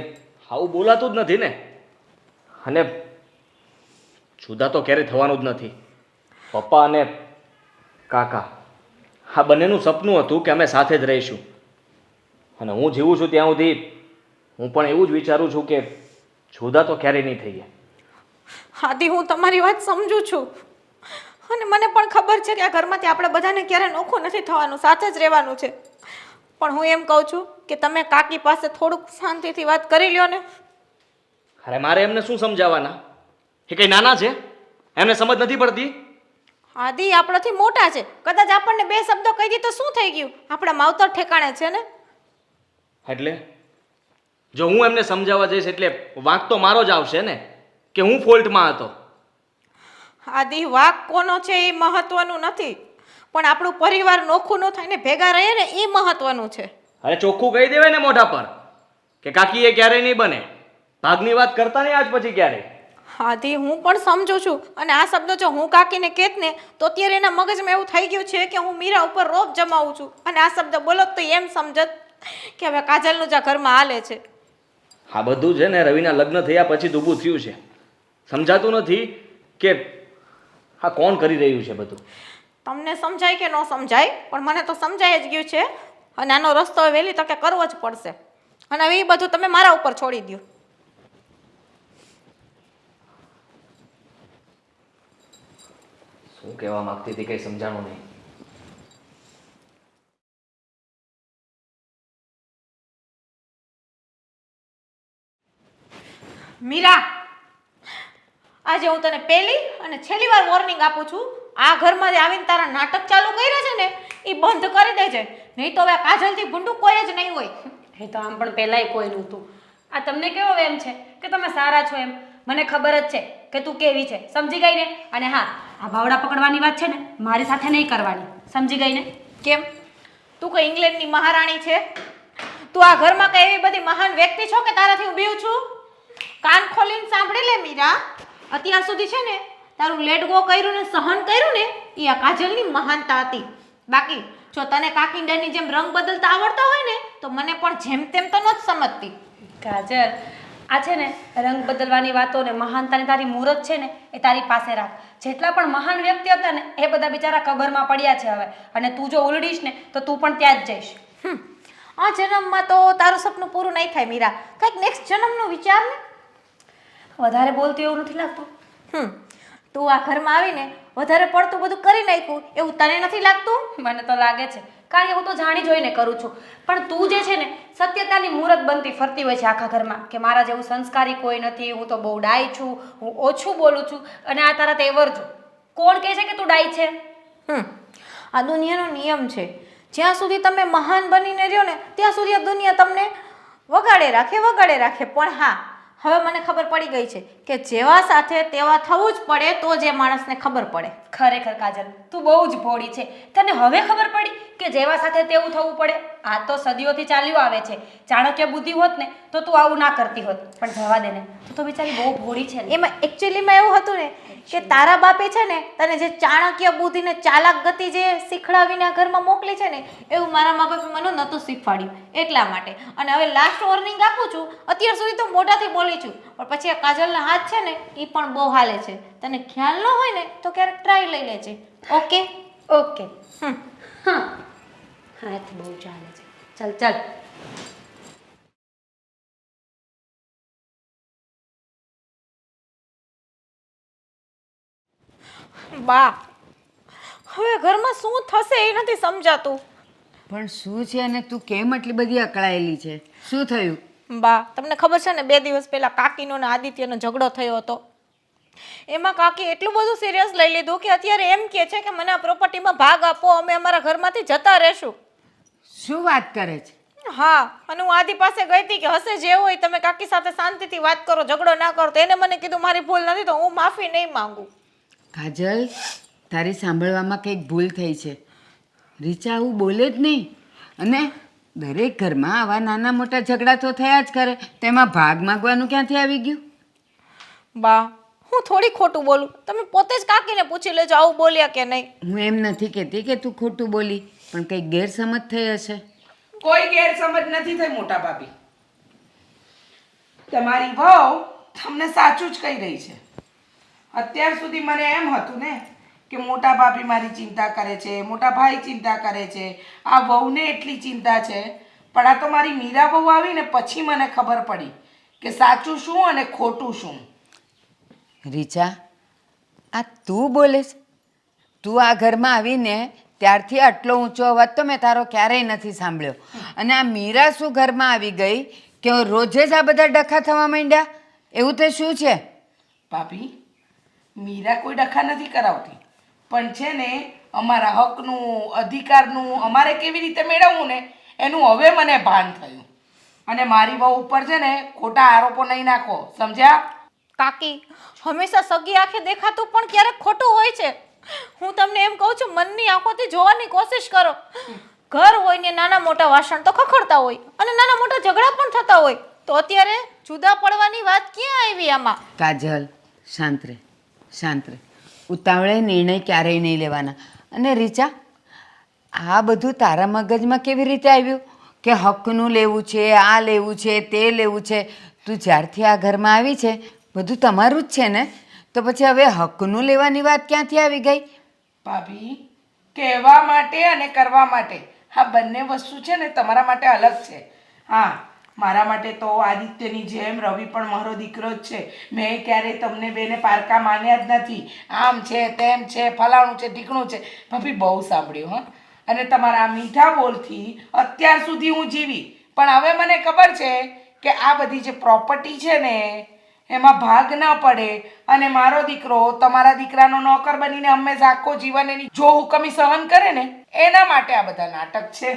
આવું બોલાતું જ નથી ને. અને જુદા તો ક્યારેય થવાનું જ નથી. પપ્પા અને કાકા આ બંનેનું સપનું હતું કે અમે સાથે જ રહીશું. અને હું જીવું છું ત્યાં સુધી હું પણ એવું જ વિચારું છું કે જુદા તો ક્યારેય નહીં થઈએ. આદિ, હું તમારી વાત સમજુ છું અને મને પણ ખબર છે કે આ ઘરમાંથી આપણે બધાને ક્યારે નોખું નથી થવાનું, સાથે જ રહેવાનું છે. પણ હું એમ કહું છું કે તમે કાકી પાસે થોડુંક શાંતિથી વાત કરી લ્યો ને. અરે મારે એમને શું સમજાવવાના? એ કંઈ નાના છે, એમને સમજ નથી પડતી. આદિ, આપણાથી મોટા છે, કદાચ આપણને બે શબ્દો કહી દી તો શું થઈ ગયું? આપણા માવતર ઠેકાણે છે ને. એટલે જો હું એમને સમજાવવા જઈશ એટલે વાંક તો મારો જ આવશે ને કે હું ફોલ્ટમાં હતો. આદિ, વાક કોનો છે એ મહત્વનું નથી, પણ આપણું પરિવાર નોખું ન થાય ને ભેગા રહીએ ને એ મહત્વનું છે. અરે ચોખ્ખું કહી દેવાય ને મોઢા પર કે કાકી એ ક્યારેય નહીં બને. ભાગની વાત કરતા નહીં આજ પછી ક્યારેય. આદિ, હું પણ સમજુ છું અને આ શબ્દો જો હું કાકીને કહેત ને તો અત્યારે એના મગજમાં એવું થઈ ગયું છે કે હું મીરા ઉપર રોપ જમાવું છું અને આ શબ્દ બોલો તો એમ સમજત કે હવે કાજલનું જ આ ઘરમાં હાલે છે. આ બધું છે ને રવિના લગ્ન થયા પછી જ ઊભું થયું છે. સમજાતું નથી કે આ કોણ કરી રહ્યું છે બધું. તમને સમજાય કે ન સમજાય, પણ મને તો સમજાય જ ગયું છે અને આનો રસ્તો વહેલી તકે કરવો જ પડશે. અને હવે એ બધું તમે મારા ઉપર છોડી દો. શું કહેવા માંગતી હતી કંઈ સમજાણું નહીં. મીરા, આજે હું તને પહેલી અને છેલ્લી વાર વોર્નિંગ આપું છું, આ ઘરમાં આવીને તારા નાટક ચાલુ કર્યા છે ને એ બંધ કરી દેજે, નહીં તો હવે કાજલથી ભૂંડું કોઈ જ નહીં હોય. એ તો આમ પણ પહેલાંય કોઈ નહોતું. આ તમને કેવો એમ છે કે તમે સારા છો એમ? મને ખબર જ છે કે તું કેવી છે, સમજી ગઈ ને? અને હા, આ ભાવડા પકડવાની વાત છે ને મારી સાથે નહીં કરવાની, સમજી ગઈ ને? કેમ? તું કઈ ઇંગ્લેન્ડની મહારાણી છે? તું આ ઘરમાં કઈ એવી બધી મહાન વ્યક્તિ છો કે તારાથી હું બીવું છું? કાન ખોલીને સાંભળી લે મીરા, અત્યાર સુધી છે ને તારું લેટ ગો કર્યું ને સહન કર્યું ને એ આ કાજલની મહાનતા હતી. બાકી જો તને કાકીંડાની જેમ રંગ બદલતા આવડતા હોય ને તો મને પણ જેમ તેમ તો ન જ સમજતી. કાજલ, આ છે ને રંગ બદલવાની વાતો ને મહાનતાની તારી મુહૂર્ત છે ને એ તારી પાસે રાખ. જેટલા પણ મહાન વ્યક્તિ હતા ને એ બધા બિચારા કબરમાં પડ્યા છે હવે, અને તું જો ઉલડીશ ને તો તું પણ ત્યાં જ જઈશ. આ જન્મમાં તો તારું સપનું પૂરું નહીં થાય મીરા, કંઈક નેક્સ્ટ જન્મનું વિચાર ને. વધારે બોલતી એવું નથી લાગતું? તું આ ઘરમાં આવીને વધારે પડતું બધું કરી નાખ્યું એવું તને નથી લાગતું? મને તો લાગે છે, કારણ કે હું તો જાણી જોઈને કરું છું. પણ તું જે છે ને સત્યતાની મુહૂર્ત બનતી ફરતી હોય છે આખા ઘરમાં કે મારા જેવું સંસ્કારી કોઈ નથી, હું તો બહુ ડાય છું, હું ઓછું બોલું છું, અને આ તારા તેવર જો. કોણ કહે છે કે તું ડાય છે? આ દુનિયાનો નિયમ છે, જ્યાં સુધી તમે મહાન બનીને રહ્યો ને ત્યાં સુધી આ દુનિયા તમને વગાડે રાખે. પણ હા, હવે મને ખબર પડી ગઈ છે કે જેવા સાથે તેવા થવું જ પડે તો જે માણસને ખબર પડે. ખરેખર કાજલ, તું બહુ જ ભોળી છે. તને હવે ખબર પડી કે જેવા સાથે તેવું થવું પડે? આ તો સદીઓથી ચાલ્યું આવે છે. ચાણક્ય બુદ્ધિ હોત ને તો તું આવું ના કરતી હોત. પણ જવા દે ને, તું તો બિચારી બહુ ભોળી છે. એમાં એકચ્યુઅલીમાં એવું હતું ને કે તારા બાપે છે ને તને જે ચાણક્ય બુદ્ધિ ને ચાલાક ગતિ જે શીખડાવીને આ ઘરમાં મોકલી છે ને એવું મારા મા બાપે મને નહોતું શીખવાડ્યું, એટલા માટે. અને હવે લાસ્ટ વોર્નિંગ આપું છું, અત્યાર સુધી તો મોઢાથી બોલી છું પણ પછી આ કાજલના હાથ છે ને એ પણ બહુ હાલે છે. તને ખ્યાલ ન હોય ને તો ક્યારેક ટ્રાય લઈ લેજે. ઓકે? ઓકે. હાથ બહુ ચાલે છે. ચાલ ચાલ. બા, હવે ઘરમાં શું થશે એ નથી સમજાતું. પણ શું છે અને તું કેમ આટલી બધી અકળાયેલી છે? શું થયું? બા, તમને ખબર છે ને 2 દિવસ પહેલા કાકીનો ને આદિત્યનો ઝઘડો થયો હતો. એમાં કાકી એટલું બધું સિરિયસ લઈ લીધું કે અત્યારે એમ કહે છે કે મને આ પ્રોપર્ટીમાં ભાગ આપો, અમે અમારા ઘરમાંથી જતા રહેશું. શું વાત કરે છે? હા, અને હું આદિ પાસે ગઈ હતી કે હશે જે હોય તમે કાકી સાથે શાંતિથી વાત કરો, ઝઘડો ના કરો. તો એને મને કીધું મારી ભૂલ નથી તો હું માફી નહીં માંગુ. કાજલ, તારી સાંભળવામાં કંઈક ભૂલ થઈ છે. રીચા આવું બોલે જ નહીં. અને દરેક ઘરમાં આવા નાના મોટા ઝઘડા તો થયા જ કરે, તેમાં ભાગ માગવાનું ક્યાંથી આવી ગયું? બા, હું થોડી ખોટું બોલું, તમે પોતે જ કાકીને પૂછી લેજો આવું બોલ્યા કે નહીં. હું એમ નથી કહેતી કે તું ખોટું બોલી, પણ કંઈક ગેરસમજ થઈ હશે. કોઈ ગેરસમજ નથી થઈ મોટા ભાભી. તમારી વહુ તમને સાચું જ કહી રહી છે. અત્યાર સુધી મને એમ હતું ને કે મોટા ભાભી મારી ચિંતા કરે છે, મોટા ભાઈ ચિંતા કરે છે, આ વહુને એટલી ચિંતા છે. પણ આ તો મારી મીરા વહુ આવીને પછી મને ખબર પડી કે સાચું શું અને ખોટું શું. રીચા, આ તું બોલે છે? તું આ ઘરમાં આવીને ત્યારથી આટલો ઊંચો અવાજ તો મેં તારો ક્યારેય નથી સાંભળ્યો. અને આ મીરા શું ઘરમાં આવી ગઈ કે રોજે જ આ બધા ડખા થવા માંડ્યા? એવું તે શું છે? ભાભી, મીરા કોઈ ડખા નથી કરાવતી, પણ છે ને અમારા હકનું, અધિકારનું અમારે કેવી રીતે મેળવવું ને એનું હવે મને ભાન થયું. અને મારી વહુ ઉપર છે ને ખોટા આરોપો નહીં નાખો, સમજ્યા? કાકી, હંમેશા સગી આંખે દેખાતું પણ ક્યારેક ખોટું હોય છે. હું તમને એમ કહું છું, મનની આંખોથી જોવાની કોશિશ કરો. ઘર હોય ને નાના મોટા વાસણ તો ખખડતા હોય અને નાના મોટા ઝઘડા પણ થતા હોય, તો અત્યારે જુદા પડવાની વાત ક્યાં આવી આમાં? કાજલ, શાંત રહે, શાંત રહે. ઉતાવળે નિર્ણય ક્યારેય નહીં લેવાના. અને રીચા, આ બધું તારા મગજમાં કેવી રીતે આવ્યું કે હકનું લેવું છે, આ લેવું છે, તે લેવું છે? તું જ્યારથી આ ઘરમાં આવી છે બધું તમારું જ છે ને, તો પછી હવે હકનું લેવાની વાત ક્યાંથી આવી ગઈ? ભાભી, કહેવા માટે અને કરવા માટે આ બંને વસ્તુ છે ને તમારા માટે અલગ છે. હા, મારા માટે તો આદિત્યની જેમ રવિ પણ મારો દીકરો જ છે. મેં ક્યારેય તમને બેને પારકા માન્યા જ નથી. આમ છે, તેમ છે, ફલાણું છે, ઢીકણું છે. ભાભી, બહુ સાંભળ્યું હા. અને તમારા આ મીઠા બોલથી અત્યાર સુધી હું જીવી, પણ હવે મને ખબર છે કે આ બધી જે પ્રોપર્ટી છે ને એમાં ભાગ ન પડે અને મારો દીકરો તમારા દીકરાનો નોકર બનીને હંમેશા આખો જીવન એની જો હુકમી સહન કરે ને એના માટે આ બધા નાટક છે.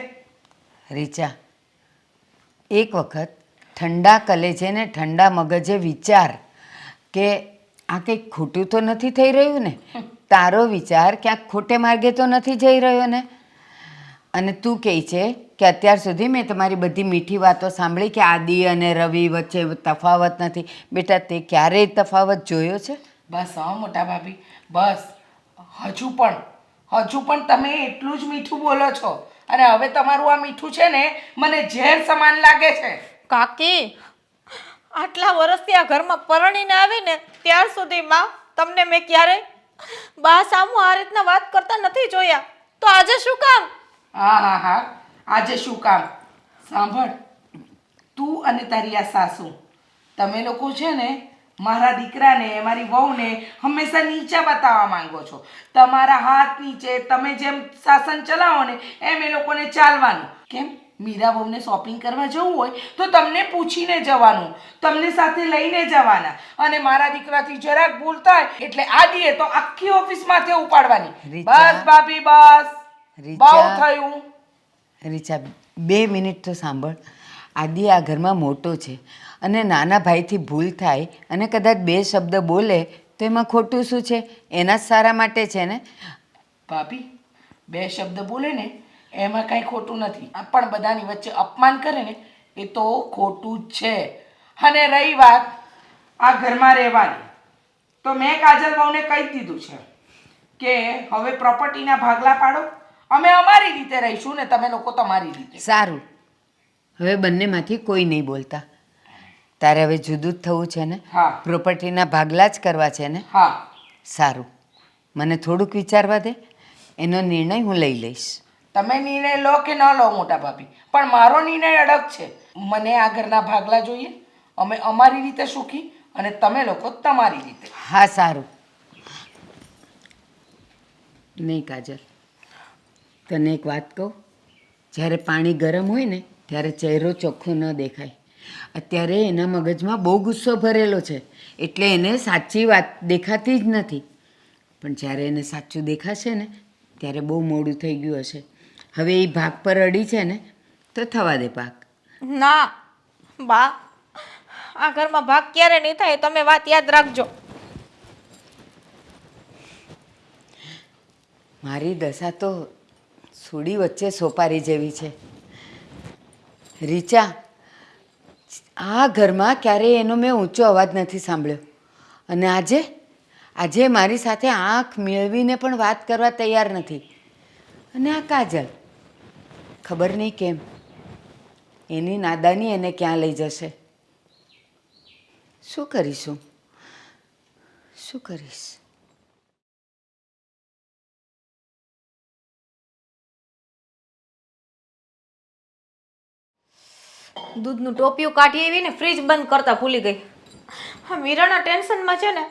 રીચા, એક વખત ઠંડા કલેજે ને ઠંડા મગજે વિચાર કે આ કંઈક ખોટું તો નથી થઈ રહ્યું ને? તારો વિચાર ક્યાંક ખોટે માર્ગે તો નથી જઈ રહ્યો ને? અને તું કહે છે કે અત્યાર સુધી મેં તમારી બધી મીઠી વાતો સાંભળી કે આદિ અને રવિ વચ્ચે તફાવત નથી. બેટા, તે ક્યારેય તફાવત જોયો છે? બસ હા મોટા ભાભી, બસ. હજુ પણ તમે એટલું જ મીઠું બોલો છો અને હવે તમારું આ મીઠું છે ને મને ઝેર સમાન લાગે છે. કાકી, આટલા વર્ષથી આ ઘરમાં પરણીને આવીને ત્યાર સુધીમાં તમને મેં ક્યારેય બા સામું આ રીતના વાત કરતા નથી જોયા, તો આજે શું કામ? હા, આજે શું કામ? સાંભળ, તું અને તારી આ સાસુ, તમે લોકો છે ને મારા દીકરાને, મારી વહુને હંમેશા નીચા બતાવવા માંગો છો. તમારા હાથ નીચે તમે જેમ શાસન ચલાવો ને એમ એ લોકોને ચાલવાનું. કેમ? મીરા વહુને શોપિંગ કરવા જવું હોય તો તમને પૂછીને જવાનું, તમને સાથે લઈને જવાના. અને મારા દીકરાથી જરાક ભૂલ થાય એટલે આદિએ તો આખી ઓફિસ માથે ઉપાડવાની. બસ ભાભી, બસ. બહુ થયું. રીચા, 2 મિનિટ તો સાંભળ. આદિ આ ઘરમાં મોટો છે અને નાના ભાઈથી ભૂલ થાય અને કદાચ 2 શબ્દ બોલે તો એમાં ખોટું શું છે? એના જ સારા માટે છે ને. ભાભી, 2 શબ્દ બોલે ને એમાં કાંઈ ખોટું નથી, પણ બધાની વચ્ચે અપમાન કરે ને એ તો ખોટું જ છે. અને રહી વાત આ ઘરમાં રહેવાની, તો મેં કાજલ વહુને કહી જ દીધું છે કે હવે પ્રોપર્ટીના ભાગલા પાડો, અમે અમારી રીતે રહીશું ને તમે લોકો તમારી રીતે. સારું, હવે બંનેમાંથી કોઈ નહીં બોલતા. તારે હવે જુદું જ થવું છે ને? હા. પ્રોપર્ટીના ભાગલા જ કરવા છે ને? હા. સારું, મને થોડુંક વિચારવા દે, એનો નિર્ણય હું લઈ લઈશ. તમે નિર્ણય લો કે ન લો મોટા ભાભી, પણ મારો નિર્ણય અડગ છે. મને આ ઘરના ભાગલા જોઈએ, અમે અમારી રીતે સુખી અને તમે લોકો તમારી રીતે. હા, સારું. નહીં કાજલ, તને એક વાત કહું, જ્યારે પાણી ગરમ હોય ને ત્યારે ચહેરો ચોખ્ખો ન દેખાય, અત્યારે એના મગજમાં બહુ ગુસ્સો ભરેલો છે, એટલે એને સાચી વાત દેખાતી જ નથી. પણ જ્યારે એને સાચું દેખાશે ને ત્યારે બહુ મોડું થઈ ગયું હશે. હવે એ ભાગ પર અડી છે ને તો થવા દે ભાગ. ના બા, આ ઘરમાં ભાગ ક્યારે નહીં થાય, તમે વાત યાદ રાખજો. મારી દશા તો સુડી વચ્ચે સોપારી જેવી છે. રીચા, આ ઘરમાં ક્યારેય એનો મેં ઊંચો અવાજ નથી સાંભળ્યો, અને આજે મારી સાથે આંખ મેળવીને પણ વાત કરવા તૈયાર નથી. અને આ કાજલ, ખબર નહીં કેમ એની નાદાની એને ક્યાં લઈ જશે. શું કરીશું, શું કરીશ? દૂધનું ટોપિયું કાઢી આવી ને ફ્રીજ બંધ કરતા ભૂલી ગઈ. હા, મીરાના ટેન્શનમાં છે ને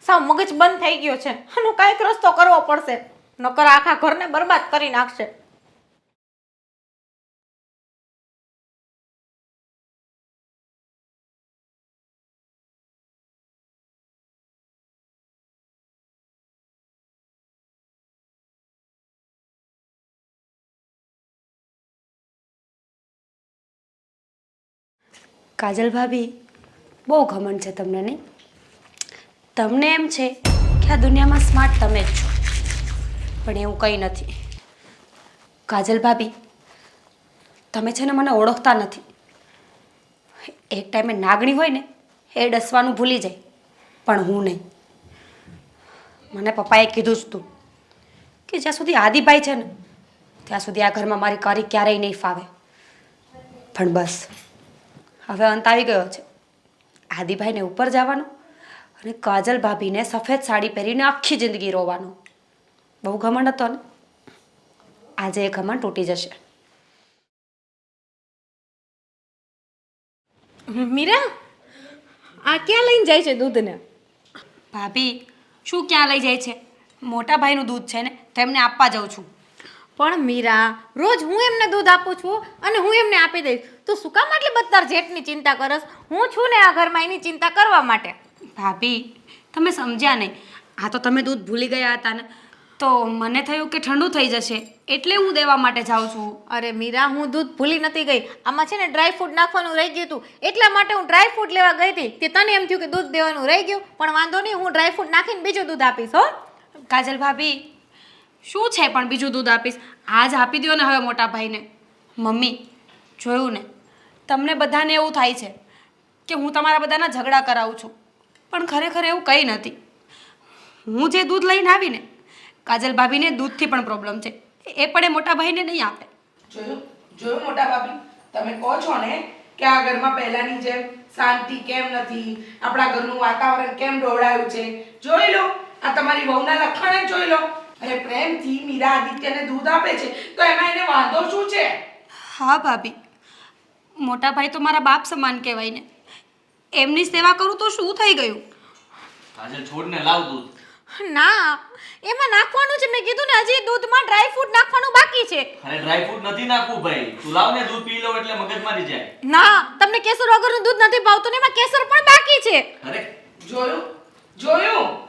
સાવ મગજ બંધ થઈ ગયો છે. આનો કાંઈક રસ્તો કરવો પડશે, નકર આખા ઘરને બરબાદ કરી નાખશે. કાજલ ભાભી, બહુ ઘમંડ છે તમને, નહીં? તમને એમ છે કે આ દુનિયામાં સ્માર્ટ તમે જ છો, પણ એવું કંઈ નથી. કાજલ ભાભી, તમે છે ને મને ઓળખતા નથી. એક ટાઈમે નાગણી હોય ને એ ડસવાનું ભૂલી જાય, પણ હું નહીં. મને પપ્પાએ કીધું જ તું કે જ્યાં સુધી આદિભાઈ છે ને ત્યાં સુધી આ ઘરમાં મારી કારી ક્યારેય નહીં ફાવે. પણ બસ હવે અંત આવી ગયો છે. આદિભાઈને ઉપર જવાનું અને કાજલ ભાભીને સફેદ સાડી પહેરીને આખી જિંદગી રોવાનું. બહુ ઘમંડ હતો ને, આજે એ ઘમંડ તૂટી જશે. મીરા, આ ક્યાં લઈને જાય છે દૂધને? ભાભી, શું ક્યાં લઈ જાય છે? મોટા ભાઈનું દૂધ છે ને, તો એમને આપવા જાઉં છું. પણ મીરા, રોજ હું એમને દૂધ આપું છું અને હું એમને આપી દઈશ. તું શું કામ આટલી બધાર જેટની ચિંતા કરસ? હું છું ને આ ઘરમાં એની ચિંતા કરવા માટે. ભાભી, તમે સમજ્યા નહીં. આ તો તમે દૂધ ભૂલી ગયા હતા ને, તો મને થયું કે ઠંડુ થઈ જશે એટલે હું દેવા માટે જાઉં છું. અરે મીરા, હું દૂધ ભૂલી નથી ગઈ. આમાં છે ને ડ્રાય ફ્રૂટ નાખવાનું રહી ગયું હતું, એટલા માટે હું ડ્રાય ફ્રૂટ લેવા ગઈ હતી. તે તને એમ થયું કે દૂધ દેવાનું રહી ગયું, પણ વાંધો નહીં, હું ડ્રાય ફ્રૂટ નાખીને બીજું દૂધ આપીશ. હો કાજલ ભાભી, શું છે પણ બીજું દૂધ આપીશ? આજ આપી દો ને હવે મોટા ભાઈને. મમ્મી, જોયું ને, તમને બધાને એવું થાય છે કે હું તમારા બધાના ઝઘડા કરાવું છું, પણ ખરેખર એવું કંઈ નથી. હું જે દૂધ લઈને આવીને, કાજલ ભાભીને દૂધથી પણ પ્રોબ્લેમ છે, એ પણ એ મોટા ભાઈને નહીં આપે. જોયું મોટા ભાભી, તમે કહો છો ને કે આ ઘરમાં પહેલાની જેમ શાંતિ કેમ નથી, આપણા ઘરનું વાતાવરણ કેમ ડોળાયું છે. જોઈ લો, આ તમારી વહુના લક્ષણ જ જોઈ લો. અરે પ્રેમથી મીરા આદિત્યને દૂધ આપે છે તો એમાં એને વાંધો શું છે? હા ભાભી, મોટા ભાઈ તો મારા બાપ સમાન કહેવાય ને, એમની સેવા કરું તો શું થઈ ગયું? કાજલ, છોડને લાવ દૂધ. ના, એમાં નાખવાનું છે. મેં કીધું ને, હજી દૂધમાં ડ્રાય ફ્રૂટ નાખવાનું બાકી છે. અરે ડ્રાય ફ્રૂટ નથી નાખવું ભાઈ, તું લાવ ને દૂધ પી લો એટલે મગજ મારી જાય. ના, તમને કેસર વગરનું દૂધ નથી ભાવતું ને એમાં કેસર પણ બાકી છે. અરે જોયું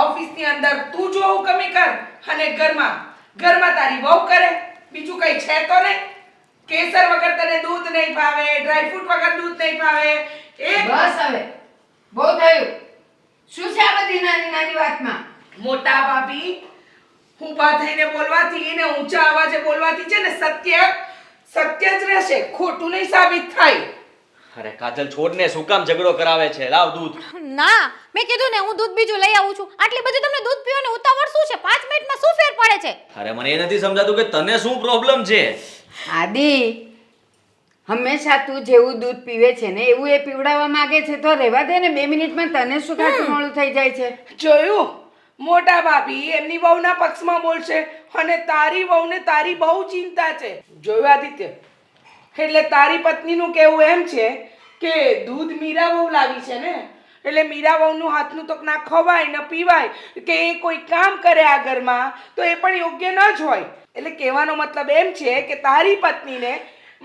ઓફિસની અંદર તું જોવું કમી કર અને ઘરમાં તારી વહુ કરે. બીજું કઈ છે તો નહીં? કેસર વગર તને દૂધ નહીં ભાવે, ડ્રાય ફ્રૂટ વગર દૂધ નહીં ભાવે. બસ હવે બહુ થયું. શું છે આ બધી નાની નાની વાતમાં? મોટા ભાભી, ઊભા થઈને બોલવાથી ને ઊંચા અવાજે બોલવાથી છે ને સત્ય જ રહેશે, ખોટું નહીં સાબિત થાય. અરે કાજલ, છોડને શું કામ ઝઘડો કરાવે છે? લાવ દૂધ. ના, મેં કીધું ને, હું દૂધ બીજું લઈ આવું છું. આટલી બધી તમને દૂધ પીવાની ઉતાવળ શું છે? 5 મિનિટમાં શું ફેર પડે છે? અરે મને એ નથી સમજાતું કે તને શું પ્રોબ્લેમ છે. આદિ, હંમેશા તું જેવું દૂધ પીવે છે ને એવું એ પીવડાવવા માંગે છે, તો રહેવા દે ને. 2 મિનિટમાં તને શું ખાટું મોડું થઈ જાય છે? જોયું, મોટા ભાભી એમની વહુના પક્ષમાં બોલશે અને તારી વહુને તારી બહુ ચિંતા છે. જોયું આદિત્ય, એટલે તારી પત્નીનું કહેવું એમ છે કે દૂધ મીરા વહુ લાવી છે ને, એટલે મીરા વહુનું હાથનું તો ના ખવાય ન પીવાય, કે એ કોઈ કામ કરે આ ઘરમાં તો એ પણ યોગ્ય ન જ હોય. એટલે કહેવાનો મતલબ એમ છે કે તારી પત્નીને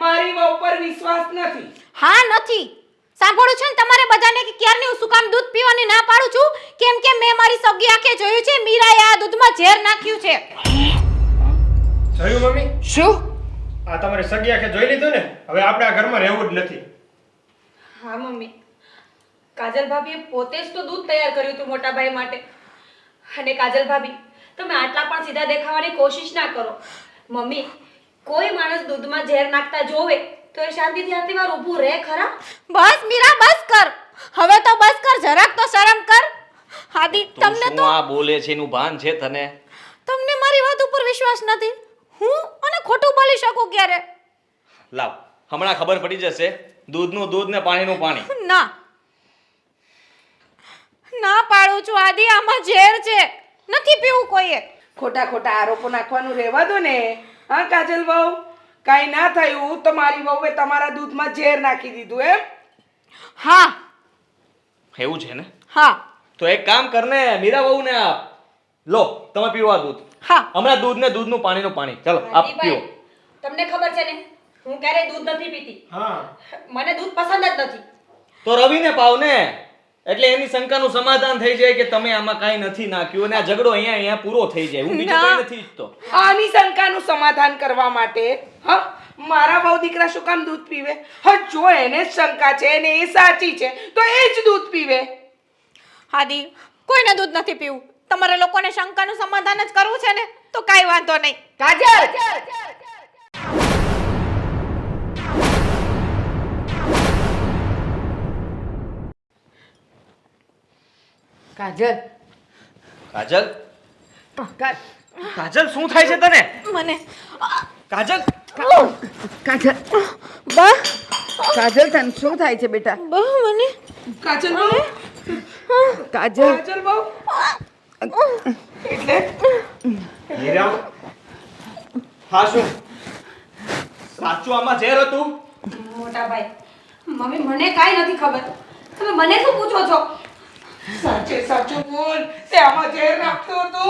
મારી વહુ પર વિશ્વાસ નથી. હા નથી. સાંભળું છે ને તમારે બધાને કે ક્યારની હું શું કામ દૂધ પીવાની ના પાડું છું? કેમ કે મેં મારી સગી આંખે જોયું છે મીરાએ આ દૂધમાં ઝેર નાખ્યું છે. જોયું મમ્મી? શું? આ તમારી સગી આંખે જોઈ લીધું ને? હવે આપણે આ ઘરમાં રહેવું જ નથી. હા મમ્મી, કાજલ ભાભીએ પોતે જ તો દૂધ તૈયાર કર્યું હતું મોટા ભાઈ માટે. અને કાજલ ભાભી, તમે આટલા પણ સીધા દેખાવાની કોશિશ ના કરો. મમ્મી, કોઈ માણસ દૂધમાં ઝેર નાખતા જોવે તો એ શાંતિથી આટલી વાર ઊભું રહે ખરા? બસ મીરા બસ કર. હવે તો બસ કર, જરાક તો શરમ કર. હાદી તમને શું તો આ બોલે છે એનું ભાન છે તને? તમને મારી વાત ઉપર વિશ્વાસ નથી. હું અને ખોટું બોલી શકું ક્યારે? લાવ, હમણાં ખબર પડી જશે. દૂધનું દૂધ ને પાણીનું પાણી. ના ના પાડું છું આદિ, આમાં ઝેર છે. નથી પીવું કોઈએ. ખોટા ખોટા આરોપો નાખવાનું રહેવા દો ને. હા કાજલ વહુ, કાંઈ ના થયું તો મારી વહુએ તમારા દૂધમાં ઝેર નાખી દીધું એમ? હા એવું છે ને? હા તો એક કામ કરને, મીરા બહુ ને આપ. લો, તમે પીવો આ દૂધ. હા હમણાં દૂધ ને દૂધનું પાણીનું પાણી. ચાલો આપ પીવો. તમને ખબર છે ને, હું ક્યારેય દૂધ નથી પીતી. હા. મને દૂધ પસંદ જ નથી. તો રવિને પાવ ને, એટલે એની શંકાનું સમાધાન થઈ જાય કે તમે આમાં કાંઈ નથી નાખ્યું અને આ ઝઘડો અહીંયા પૂરો થઈ જાય. હું બીજું કંઈ નથી ઈચ્છતો. આની શંકાનું સમાધાન કરવા માટે હા મારા વહુ દીકરા શું કામ દૂધ પીવે? હા જો એને જ શંકા છે ને એ સાચી છે તો એ જ દૂધ પીવે. આદિ, કોઈને દૂધ નથી પીવું. તમારે લોકોને શંકાનું સમાધાન જ કરવું છે ને તો કાંઈ વાંધો નહીં. કાજલ કાજલ, કાજલ, કાજલ શું થાય છે તને? મને કાજલ, કાજલ, બા, કાજલ તને શું થાય છે બેટા? બહુ મને કાજલ વહુ, કાજલ, કાજલ વહુ એટલે મીરા, હા શું સાચું આમાં ઝેર હતું? મોટા ભાઈ, મમ્મી મને કાંઈ નથી ખબર. તમે મને શું પૂછો છો? સાચે સાચું બોલ, તે આમાં ઝેર નાખતો હતો?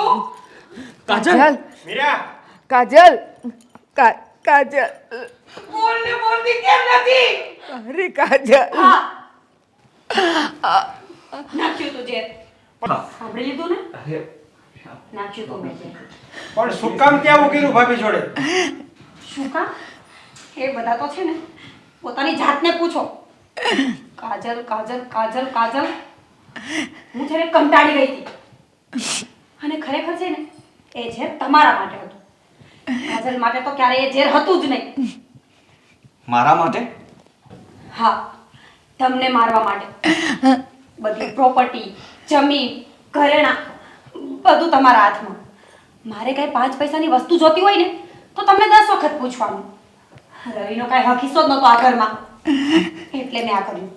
કાજલ, મીરા, કાજલ, કાજલ, બોલ ને બોલતી કેમ નથી? અરે કાજલ, નાખ્યું તું ઝેર. સાંભળી લીધું ને? નાખ્યું તું મેં ઝેર. પણ શું કામ ત્યાં આવું કર્યું ભાભી જોડે? શું કામ? એ બધા તો છે ને પોતાની જાતને પૂછો. કાજલ કાજલ કાજલ કાજલ, હું છે ને કંટાળી ગઈ હતી. અને ખરેખર છે ને એ ઝેર તમારા માટે હતું. કાજલ માટે તો ક્યારેય એ ઝેર હતું જ નહીં. મારા માટે? હા, તમને મારવા માટે. બધી પ્રોપર્ટી, જમીન, ઘરેણાં બધું તમારા હાથમાં. મારે કઈ 5 પૈસાની વસ્તુ જોતી હોય ને તો તમને 10 વખત પૂછવાનું. રવિનો કાંઈ હક હિસ્સો જ નહોતો આ ઘરમાં, એટલે મેં આ કર્યું.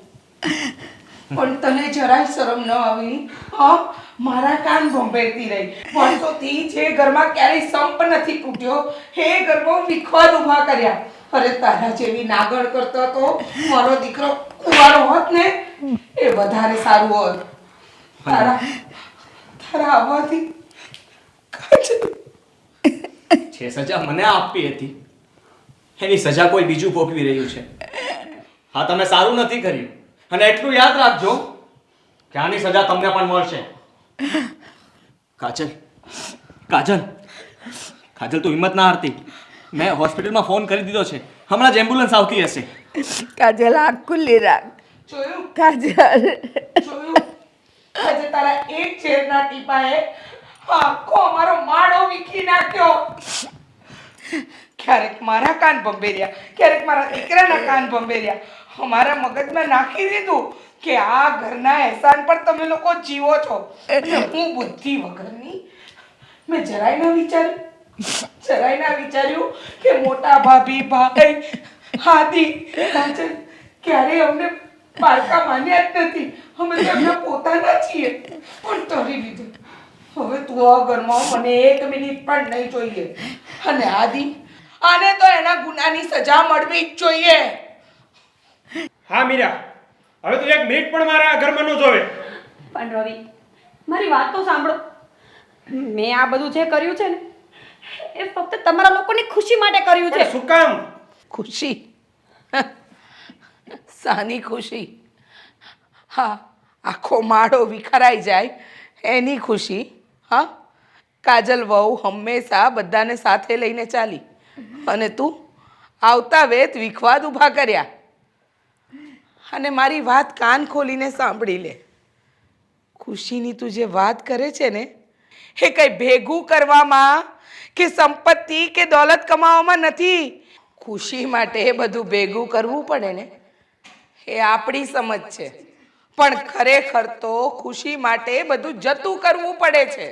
પણ તને જરાય શરમ ન આવી? હા મારા કાન ભંભેરતી રહી. વર્ષોથી જે ઘરમાં ક્યારેય સંપ નથી ફૂટ્યો એ ઘરમાં વિખવાદ ઊભા કર્યા. અરે તારા જેવી નાગણ કરતો તો મારો દીકરો કુંવારો હોત ને એ વધારે સારું હોત. તારા આવવાથી જે સજા મને આપવી હતી એની સજા કોઈ બીજું ભોગવી રહ્યું છે. હા, તમે સારું નથી કર્યું અને એટલું યાદ રાખજો કે આની સજા તમને પણ મળશે. કાજલ, કાજલ, કાજલ, તું હિંમત ના હારતી. મેં હોસ્પિટલમાં ફોન કરી દીધો છે. હમણાં જ એમ્બ્યુલન્સ આવતી હશે. કાજલ, આંખ ખુલ્લી રાખ. જોયું કાજલ, જોયું આજે તારા એક ઝેરના ટીપાએ આખો અમારો માળો વીખી નાખ્યો. ક્યારેક મારા કાન ભંભેર્યા, ક્યારેક મારા દીકરાના કાન ભંભેર્યા. અમારા મગજમાં નાખી દીધું કે આ ઘરના એહસાન પર તમે લોકો જીવો છો. હું બુદ્ધિ વગરની મેં જરાય ના વિચાર્યું કે મોટા ભાભી, ભાઈ, હાદી, કાજલ ક્યારેય અમને પારકા માન્યા જ નથી. અમે તો એમના પોતાના છીએ. પણ તરી લીધું. હવે તું આ ઘરમાં મને 1 મિનિટ પણ નહીં જોઈએ. અને આદિ, આને તો એના ગુનાની સજા મળવી જ જોઈએ. હા મીરા, હવે તું 1 મિનિટ પણ મારા ઘરમાં ન જોવે. પણ રવિ, મારી વાત તો સાંભળો. મેં આ બધું જે કર્યું છે ને એ ફક્ત તમારા લોકોની ખુશી માટે કર્યું છે. પણ શું કામ? ખુશી સાની ખુશી? હા, આખો માળો વિખરાઈ જાય એની ખુશી. હા, કાજલ વહુ હંમેશા બધાને સાથે લઈને ચાલી અને તું આવતા વેત વિખવાદ ઊભા કર્યા. અને મારી વાત કાન ખોલીને સાંભળી લે. ખુશીની તું જે વાત કરે છે ને એ કંઈ ભેગું કરવામાં કે સંપત્તિ કે દોલત કમાવામાં નથી. ખુશી માટે બધું ભેગું કરવું પડે ને એ આપણી સમજ છે, પણ ખરેખર તો ખુશી માટે બધું જતું કરવું પડે છે.